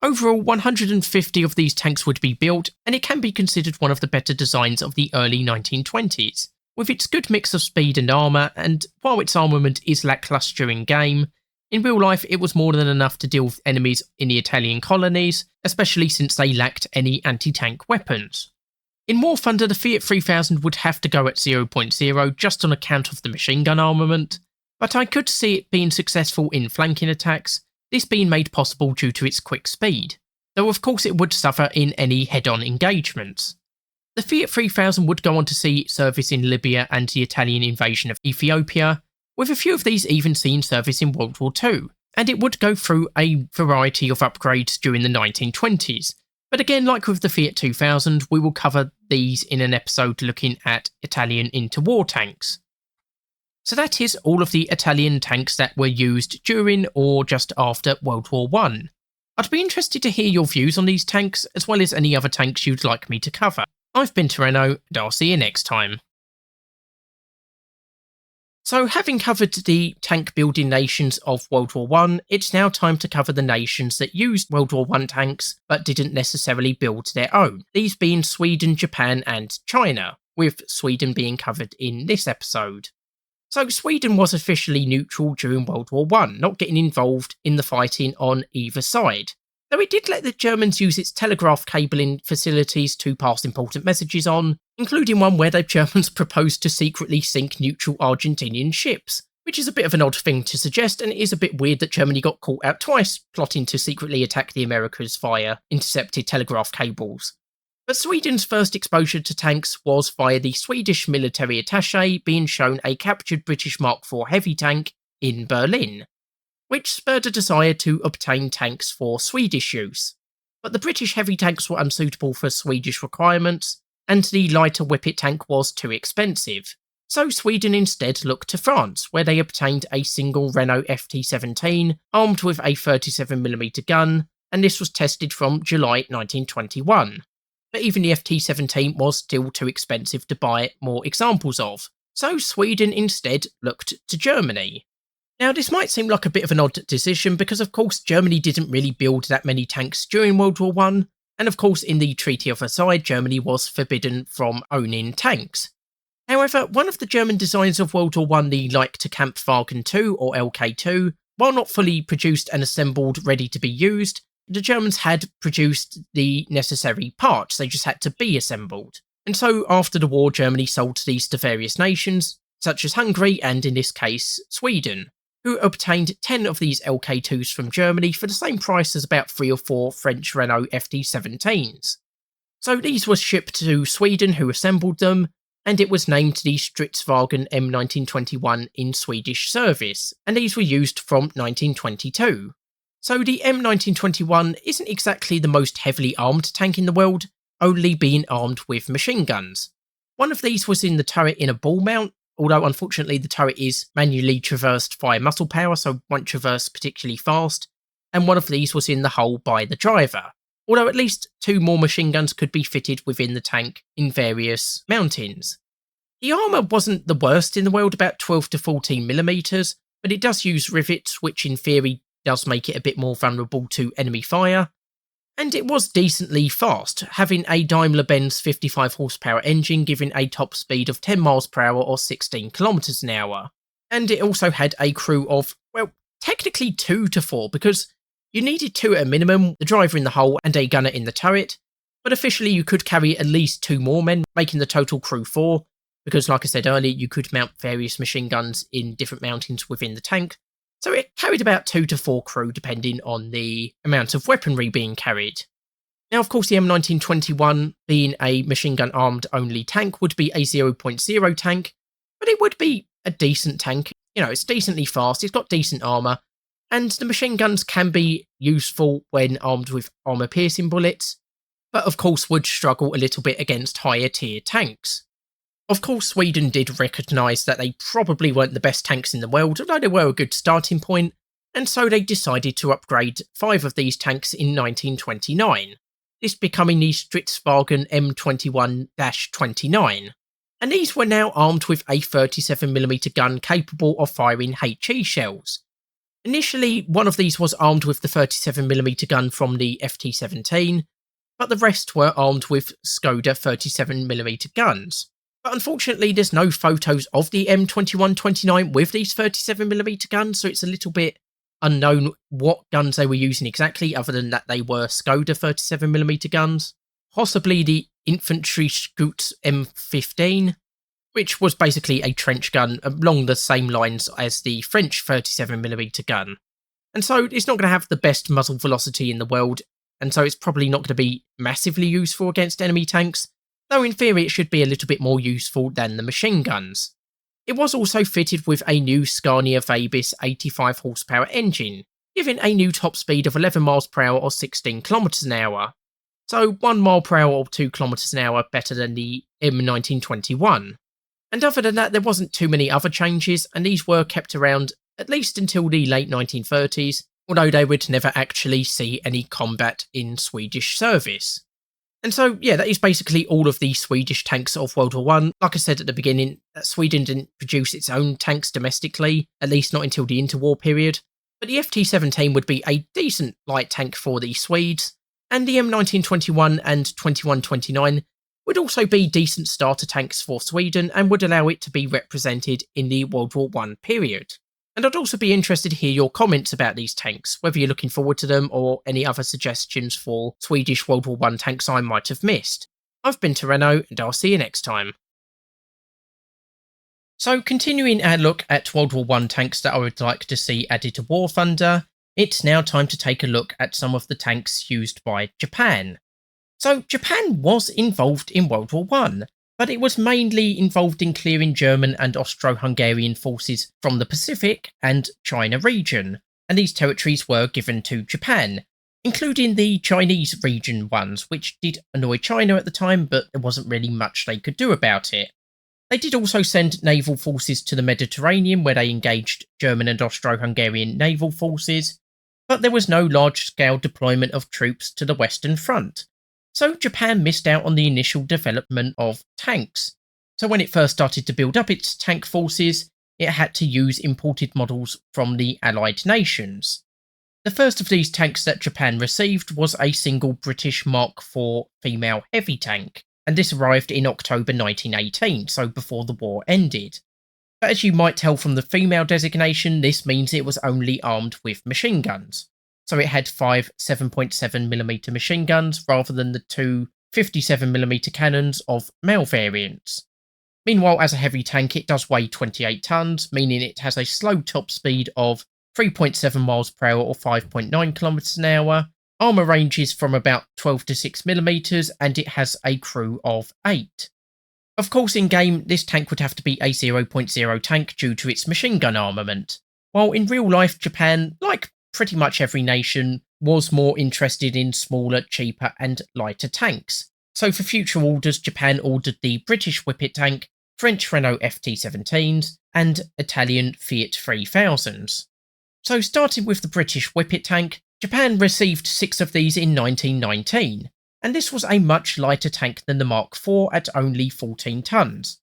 Overall, 150 of these tanks would be built, and it can be considered one of the better designs of the early 1920s. With its good mix of speed and armour, and while its armament is lacklustre in game, in real life it was more than enough to deal with enemies in the Italian colonies, especially since they lacked any anti-tank weapons. In War Thunder, the Fiat 3000 would have to go at 0.0 just on account of the machine gun armament, but I could see it being successful in flanking attacks, this being made possible due to its quick speed, though of course it would suffer in any head-on engagements. The Fiat 3000 would go on to see service in Libya and the Italian invasion of Ethiopia, with a few of these even seeing service in World War II, and it would go through a variety of upgrades during the 1920s. But again, like with the Fiat 2000, we will cover these in an episode looking at Italian interwar tanks. So that is all of the Italian tanks that were used during or just after World War I. I'd be interested to hear your views on these tanks, as well as any other tanks you'd like me to cover. I've been Toreno, and I'll see you next time. So having covered the tank building nations of World War I, it's now time to cover the nations that used World War I tanks but didn't necessarily build their own, these being Sweden, Japan and China, with Sweden being covered in this episode. So Sweden was officially neutral during World War I, not getting involved in the fighting on either side, though it did let the Germans use its telegraph cabling facilities to pass important messages on, including one where the Germans proposed to secretly sink neutral Argentinian ships, which is a bit of an odd thing to suggest, and it is a bit weird that Germany got caught out twice plotting to secretly attack the Americas via intercepted telegraph cables. But Sweden's first exposure to tanks was via the Swedish military attaché being shown a captured British Mark IV heavy tank in Berlin, which spurred a desire to obtain tanks for Swedish use. But the British heavy tanks were unsuitable for Swedish requirements, and the lighter Whippet tank was too expensive. So Sweden instead looked to France, where they obtained a single Renault FT-17 armed with a 37mm gun, and this was tested from July 1921. But even the FT-17 was still too expensive to buy more examples of, so Sweden instead looked to Germany. Now this might seem like a bit of an odd decision because of course Germany didn't really build that many tanks during World War I, and of course in the Treaty of Versailles Germany was forbidden from owning tanks. However, one of the German designs of World War I, the Leichtkampfwagen II or LK2, while not fully produced and assembled ready to be used, the Germans had produced the necessary parts, they just had to be assembled. And so after the war Germany sold these to various nations, such as Hungary and in this case Sweden, who obtained 10 of these LK2s from Germany for the same price as about 3 or 4 French Renault FT-17s. So these were shipped to Sweden who assembled them, and it was named the Stridsvagn M1921 in Swedish service, and these were used from 1922. So the M1921 isn't exactly the most heavily armed tank in the world, only being armed with machine guns. One of these was in the turret in a ball mount, although unfortunately the turret is manually traversed via muscle power, so won't traverse particularly fast, and one of these was in the hull by the driver, although at least 2 more machine guns could be fitted within the tank in various mountings. The armour wasn't the worst in the world, about 12 to 14mm, but it does use rivets, which in theory does make it a bit more vulnerable to enemy fire, and it was decently fast, having a Daimler-Benz 55 horsepower engine giving a top speed of 10 miles per hour or 16 kilometers an hour. And it also had a crew of, well, technically 2 to 4, because you needed 2 at a minimum, the driver in the hull and a gunner in the turret, but officially you could carry at least 2 more men, making the total crew 4, because like I said earlier, you could mount various machine guns in different mountings within the tank. So it carried about 2 to 4 crew depending on the amount of weaponry being carried. Now of course the M1921, being a machine gun armed only tank, would be a 0.0 tank, but it would be a decent tank. You know, it's decently fast, it's got decent armour, and the machine guns can be useful when armed with armour-piercing bullets, but of course would struggle a little bit against higher tier tanks. Of course, Sweden did recognise that they probably weren't the best tanks in the world, although they were a good starting point, and so they decided to upgrade 5 of these tanks in 1929, this becoming the Stridsvagen M21-29. And these were now armed with a 37mm gun capable of firing HE shells. Initially, one of these was armed with the 37mm gun from the FT-17, but the rest were armed with Skoda 37mm guns. But unfortunately, there's no photos of the M21-29 with these 37mm guns, so it's a little bit unknown what guns they were using exactly, other than that they were Skoda 37mm guns. Possibly the infantry Scout M15, which was basically a trench gun along the same lines as the French 37mm gun. And so it's not going to have the best muzzle velocity in the world, and so it's probably not going to be massively useful against enemy tanks, though in theory it should be a little bit more useful than the machine guns. It was also fitted with a new Scania Vabis 85 horsepower engine, giving a new top speed of 11 miles per hour or 16 kilometers an hour. So 1 mile per hour or 2 kilometers an hour better than the M1921. And other than that, there wasn't too many other changes, and these were kept around at least until the late 1930s, although they would never actually see any combat in Swedish service. And so, yeah, that is basically all of the Swedish tanks of World War I. Like I said at the beginning, Sweden didn't produce its own tanks domestically, at least not until the interwar period. But the FT-17 would be a decent light tank for the Swedes, and the M1921 and 2129 would also be decent starter tanks for Sweden and would allow it to be represented in the World War I period. And I'd also be interested to hear your comments about these tanks, whether you're looking forward to them or any other suggestions for Swedish World War I tanks I might have missed. I've been Toreno, and I'll see you next time. So continuing our look at World War I tanks that I would like to see added to War Thunder, it's now time to take a look at some of the tanks used by Japan. So Japan was involved in World War I, but it was mainly involved in clearing German and Austro-Hungarian forces from the Pacific and China region, and these territories were given to Japan, including the Chinese region ones, which did annoy China at the time, but there wasn't really much they could do about it. They did also send naval forces to the Mediterranean, where they engaged German and Austro-Hungarian naval forces, but there was no large-scale deployment of troops to the Western Front. So Japan missed out on the initial development of tanks. So when it first started to build up its tank forces, it had to use imported models from the Allied nations. The first of these tanks that Japan received was a single British Mark IV female heavy tank, and this arrived in October 1918, so before the war ended. But as you might tell from the female designation, this means it was only armed with machine guns. So it had 5 7.7mm machine guns rather than the 2 57mm cannons of male variants. Meanwhile, as a heavy tank, it does weigh 28 tons, meaning it has a slow top speed of 3.7 miles per hour or 5.9 kilometers an hour. Armour ranges from about 12 to 6mm, and it has a crew of 8. Of course, in game, this tank would have to be a 0.0 tank due to its machine gun armament, while in real life, Japan, like pretty much every nation, was more interested in smaller, cheaper and lighter tanks. So for future orders, Japan ordered the British Whippet tank, French Renault FT-17s and Italian Fiat 3000s. So starting with the British Whippet tank, Japan received 6 of these in 1919, and this was a much lighter tank than the Mark IV at only 14 tons,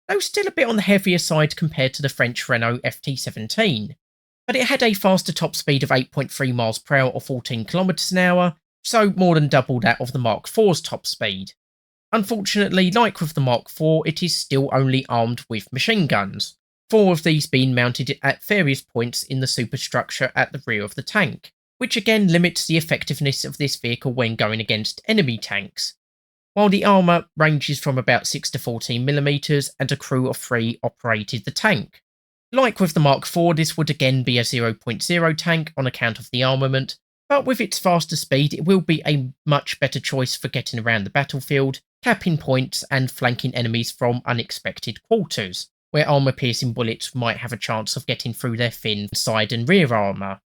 though still a bit on the heavier side compared to the French Renault FT-17. But it had a faster top speed of 8.3 miles per hour or 14 kilometers an hour, so more than double that of the Mark IV's top speed. Unfortunately, like with the Mark IV, it is still only armed with machine guns, 4 of these being mounted at various points in the superstructure at the rear of the tank, which again limits the effectiveness of this vehicle when going against enemy tanks, while the armour ranges from about 6 to 14mm and a crew of 3 operated the tank. Like with the Mark IV, this would again be a 0.0 tank on account of the armament, but with its faster speed it will be a much better choice for getting around the battlefield, capping points and flanking enemies from unexpected quarters. where armour-piercing bullets might have a chance of getting through their thin side and rear armour.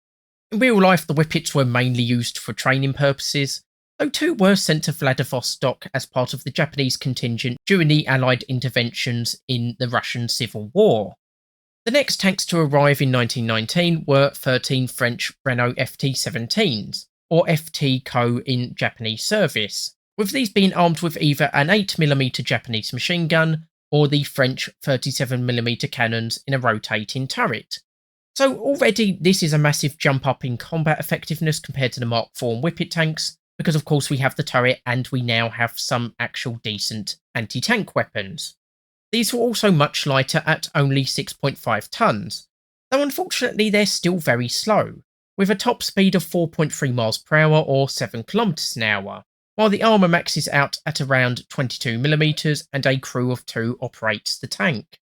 In real life, the Whippets were mainly used for training purposes, though two were sent to Vladivostok as part of the Japanese contingent during the Allied interventions in the Russian Civil War. The next tanks to arrive in 1919 were 13 French Renault FT-17s, or FT Co in Japanese service, with these being armed with either an 8mm Japanese machine gun or the French 37mm cannons in a rotating turret. So already this is a massive jump up in combat effectiveness compared to the Mark IV and Whippet tanks, because of course we have the turret and we now have some actual decent anti-tank weapons. These were also much lighter at only 6.5 tonnes, though unfortunately they're still very slow, with a top speed of 4.3 miles per hour or 7 kilometers an hour, while the armour maxes out at around 22mm and a crew of 2 operates the tank.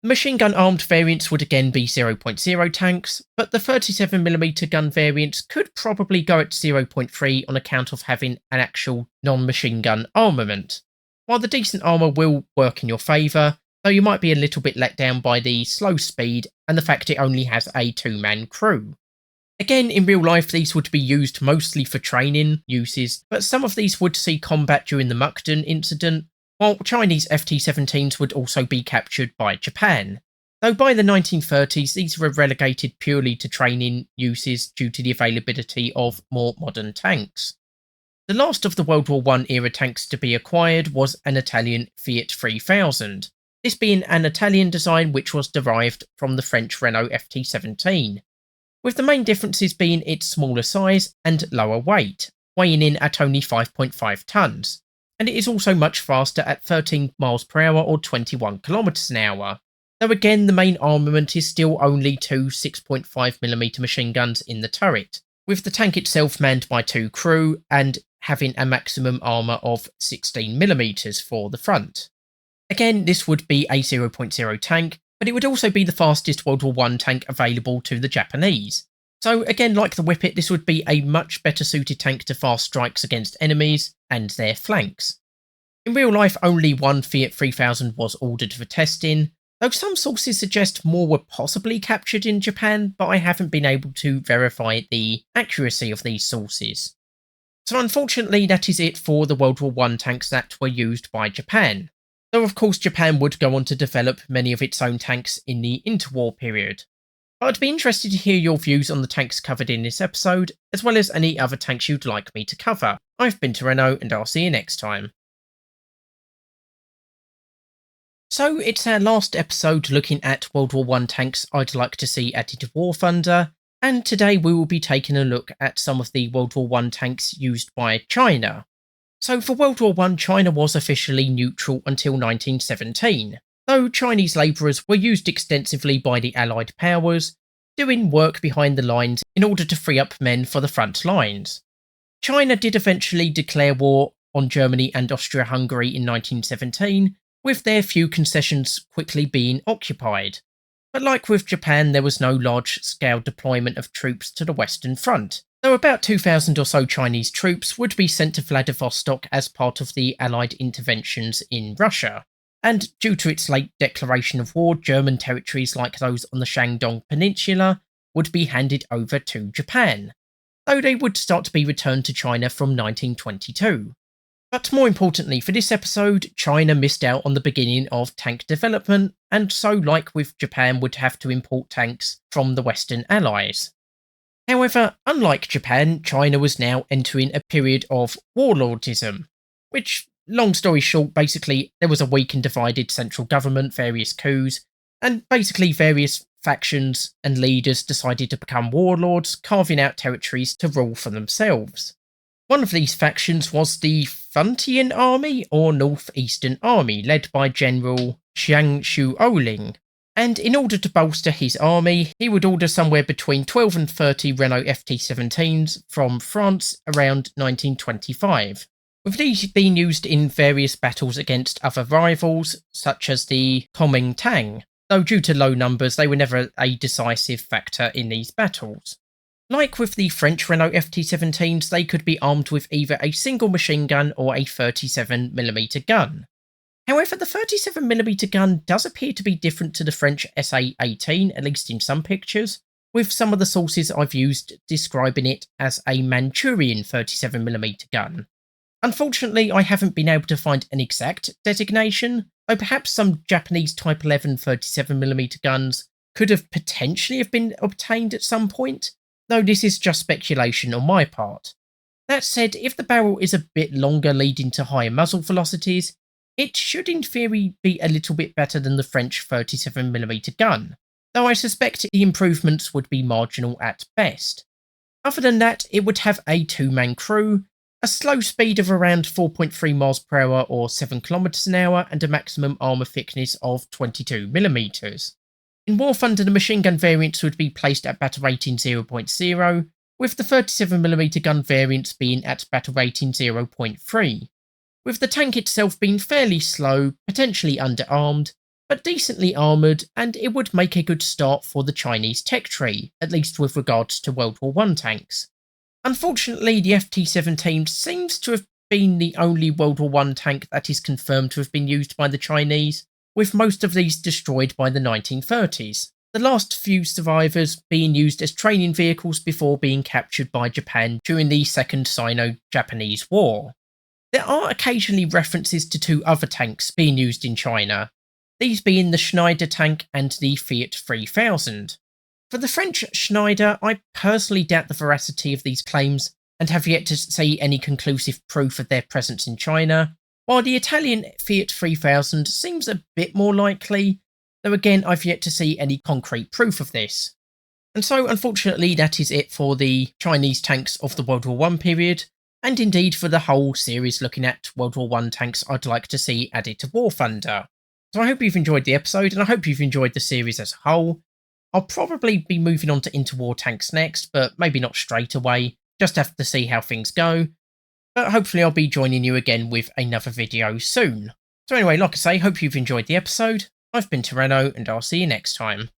The machine gun armed variants would again be 0.0 tanks, but the 37mm gun variants could probably go at 0.3 on account of having an actual non-machine gun armament. While the decent armour will work in your favour, though you might be a little bit let down by the slow speed and the fact it only has a 2-man crew. Again, in real life these would be used mostly for training uses, but some of these would see combat during the Mukden incident, while Chinese FT-17s would also be captured by Japan, though by the 1930s these were relegated purely to training uses due to the availability of more modern tanks. The last of the World War I era tanks to be acquired was an Italian Fiat 3000, this being an Italian design which was derived from the French Renault FT-17, with the main differences being its smaller size and lower weight, weighing in at only 5.5 tonnes, and it is also much faster at 13 miles per hour or 21 kilometers an hour, though again the main armament is still only 2 6.5mm machine guns in the turret, with the tank itself manned by 2 crew and having a maximum armour of 16mm for the front. Again, this would be a 0.0 tank, but it would also be the fastest World War I tank available to the Japanese. So again, like the Whippet, this would be a much better suited tank to fast strikes against enemies and their flanks. In real life, only one Fiat 3000 was ordered for testing, though some sources suggest more were possibly captured in Japan, but I haven't been able to verify the accuracy of these sources. So unfortunately, that is it for the World War I tanks that were used by Japan, though of course Japan would go on to develop many of its own tanks in the interwar period. But I'd be interested to hear your views on the tanks covered in this episode, as well as any other tanks you'd like me to cover. I've been Toreno, and I'll see you next time. So it's our last episode looking at World War I tanks I'd like to see added to War Thunder, and today we will be taking a look at some of the World War I tanks used by China. So for World War I, China was officially neutral until 1917, though Chinese labourers were used extensively by the Allied powers, doing work behind the lines in order to free up men for the front lines. China did eventually declare war on Germany and Austria-Hungary in 1917, with their few concessions quickly being occupied. But like with Japan, there was no large-scale deployment of troops to the Western Front, though about 2,000 or so Chinese troops would be sent to Vladivostok as part of the Allied interventions in Russia. And due to its late declaration of war, German territories like those on the Shandong Peninsula would be handed over to Japan, though they would start to be returned to China from 1922. But more importantly for this episode, China missed out on the beginning of tank development, and so like with Japan would have to import tanks from the Western Allies. However, unlike Japan, China was now entering a period of warlordism, which, long story short, basically there was a weak and divided central government, various coups, and basically various factions and leaders decided to become warlords, carving out territories to rule for themselves. One of these factions was the Funtian Army, or North-Eastern Army, led by General Jiang Shuoling, and in order to bolster his army, he would order somewhere between 12 and 30 Renault FT-17s from France around 1925, with these being used in various battles against other rivals, such as the Kuomintang, though due to low numbers they were never a decisive factor in these battles. Like with the French Renault FT-17s, they could be armed with either a single machine gun or a 37mm gun. However, the 37mm gun does appear to be different to the French SA-18, at least in some pictures, with some of the sources I've used describing it as a Manchurian 37mm gun. Unfortunately, I haven't been able to find an exact designation, though perhaps some Japanese Type 11 37mm guns could have potentially have been obtained at some point, though this is just speculation on my part. That said, if the barrel is a bit longer leading to higher muzzle velocities, it should in theory be a little bit better than the French 37mm gun, though I suspect the improvements would be marginal at best. Other than that, it would have a 2-man crew, a slow speed of around 4.3 miles per hour or 7 kilometers an hour, and a maximum armour thickness of 22mm. In War Thunder, the machine gun variants would be placed at battle rating 0.0, with the 37mm gun variants being at battle rating 0.3, with the tank itself being fairly slow, potentially underarmed, but decently armoured, and it would make a good start for the Chinese tech tree, at least with regards to World War I tanks. Unfortunately, the FT-17 seems to have been the only World War I tank that is confirmed to have been used by the Chinese, with most of these destroyed by the 1930s, the last few survivors being used as training vehicles before being captured by Japan during the Second Sino-Japanese War. There are occasionally references to 2 other tanks being used in China, these being the Schneider tank and the Fiat 3000. For the French Schneider, I personally doubt the veracity of these claims and have yet to see any conclusive proof of their presence in China, while the Italian Fiat 3000 seems a bit more likely, though again I've yet to see any concrete proof of this. And so unfortunately that is it for the Chinese tanks of the World War I period, and indeed for the whole series looking at World War I tanks I'd like to see added to War Thunder. So I hope you've enjoyed the episode, and I hope you've enjoyed the series as a whole. I'll probably be moving on to interwar tanks next, but maybe not straight away, just have to see how things go. But hopefully I'll be joining you again with another video soon. So anyway, like I say, hope you've enjoyed the episode. I've been Toreno, and I'll see you next time.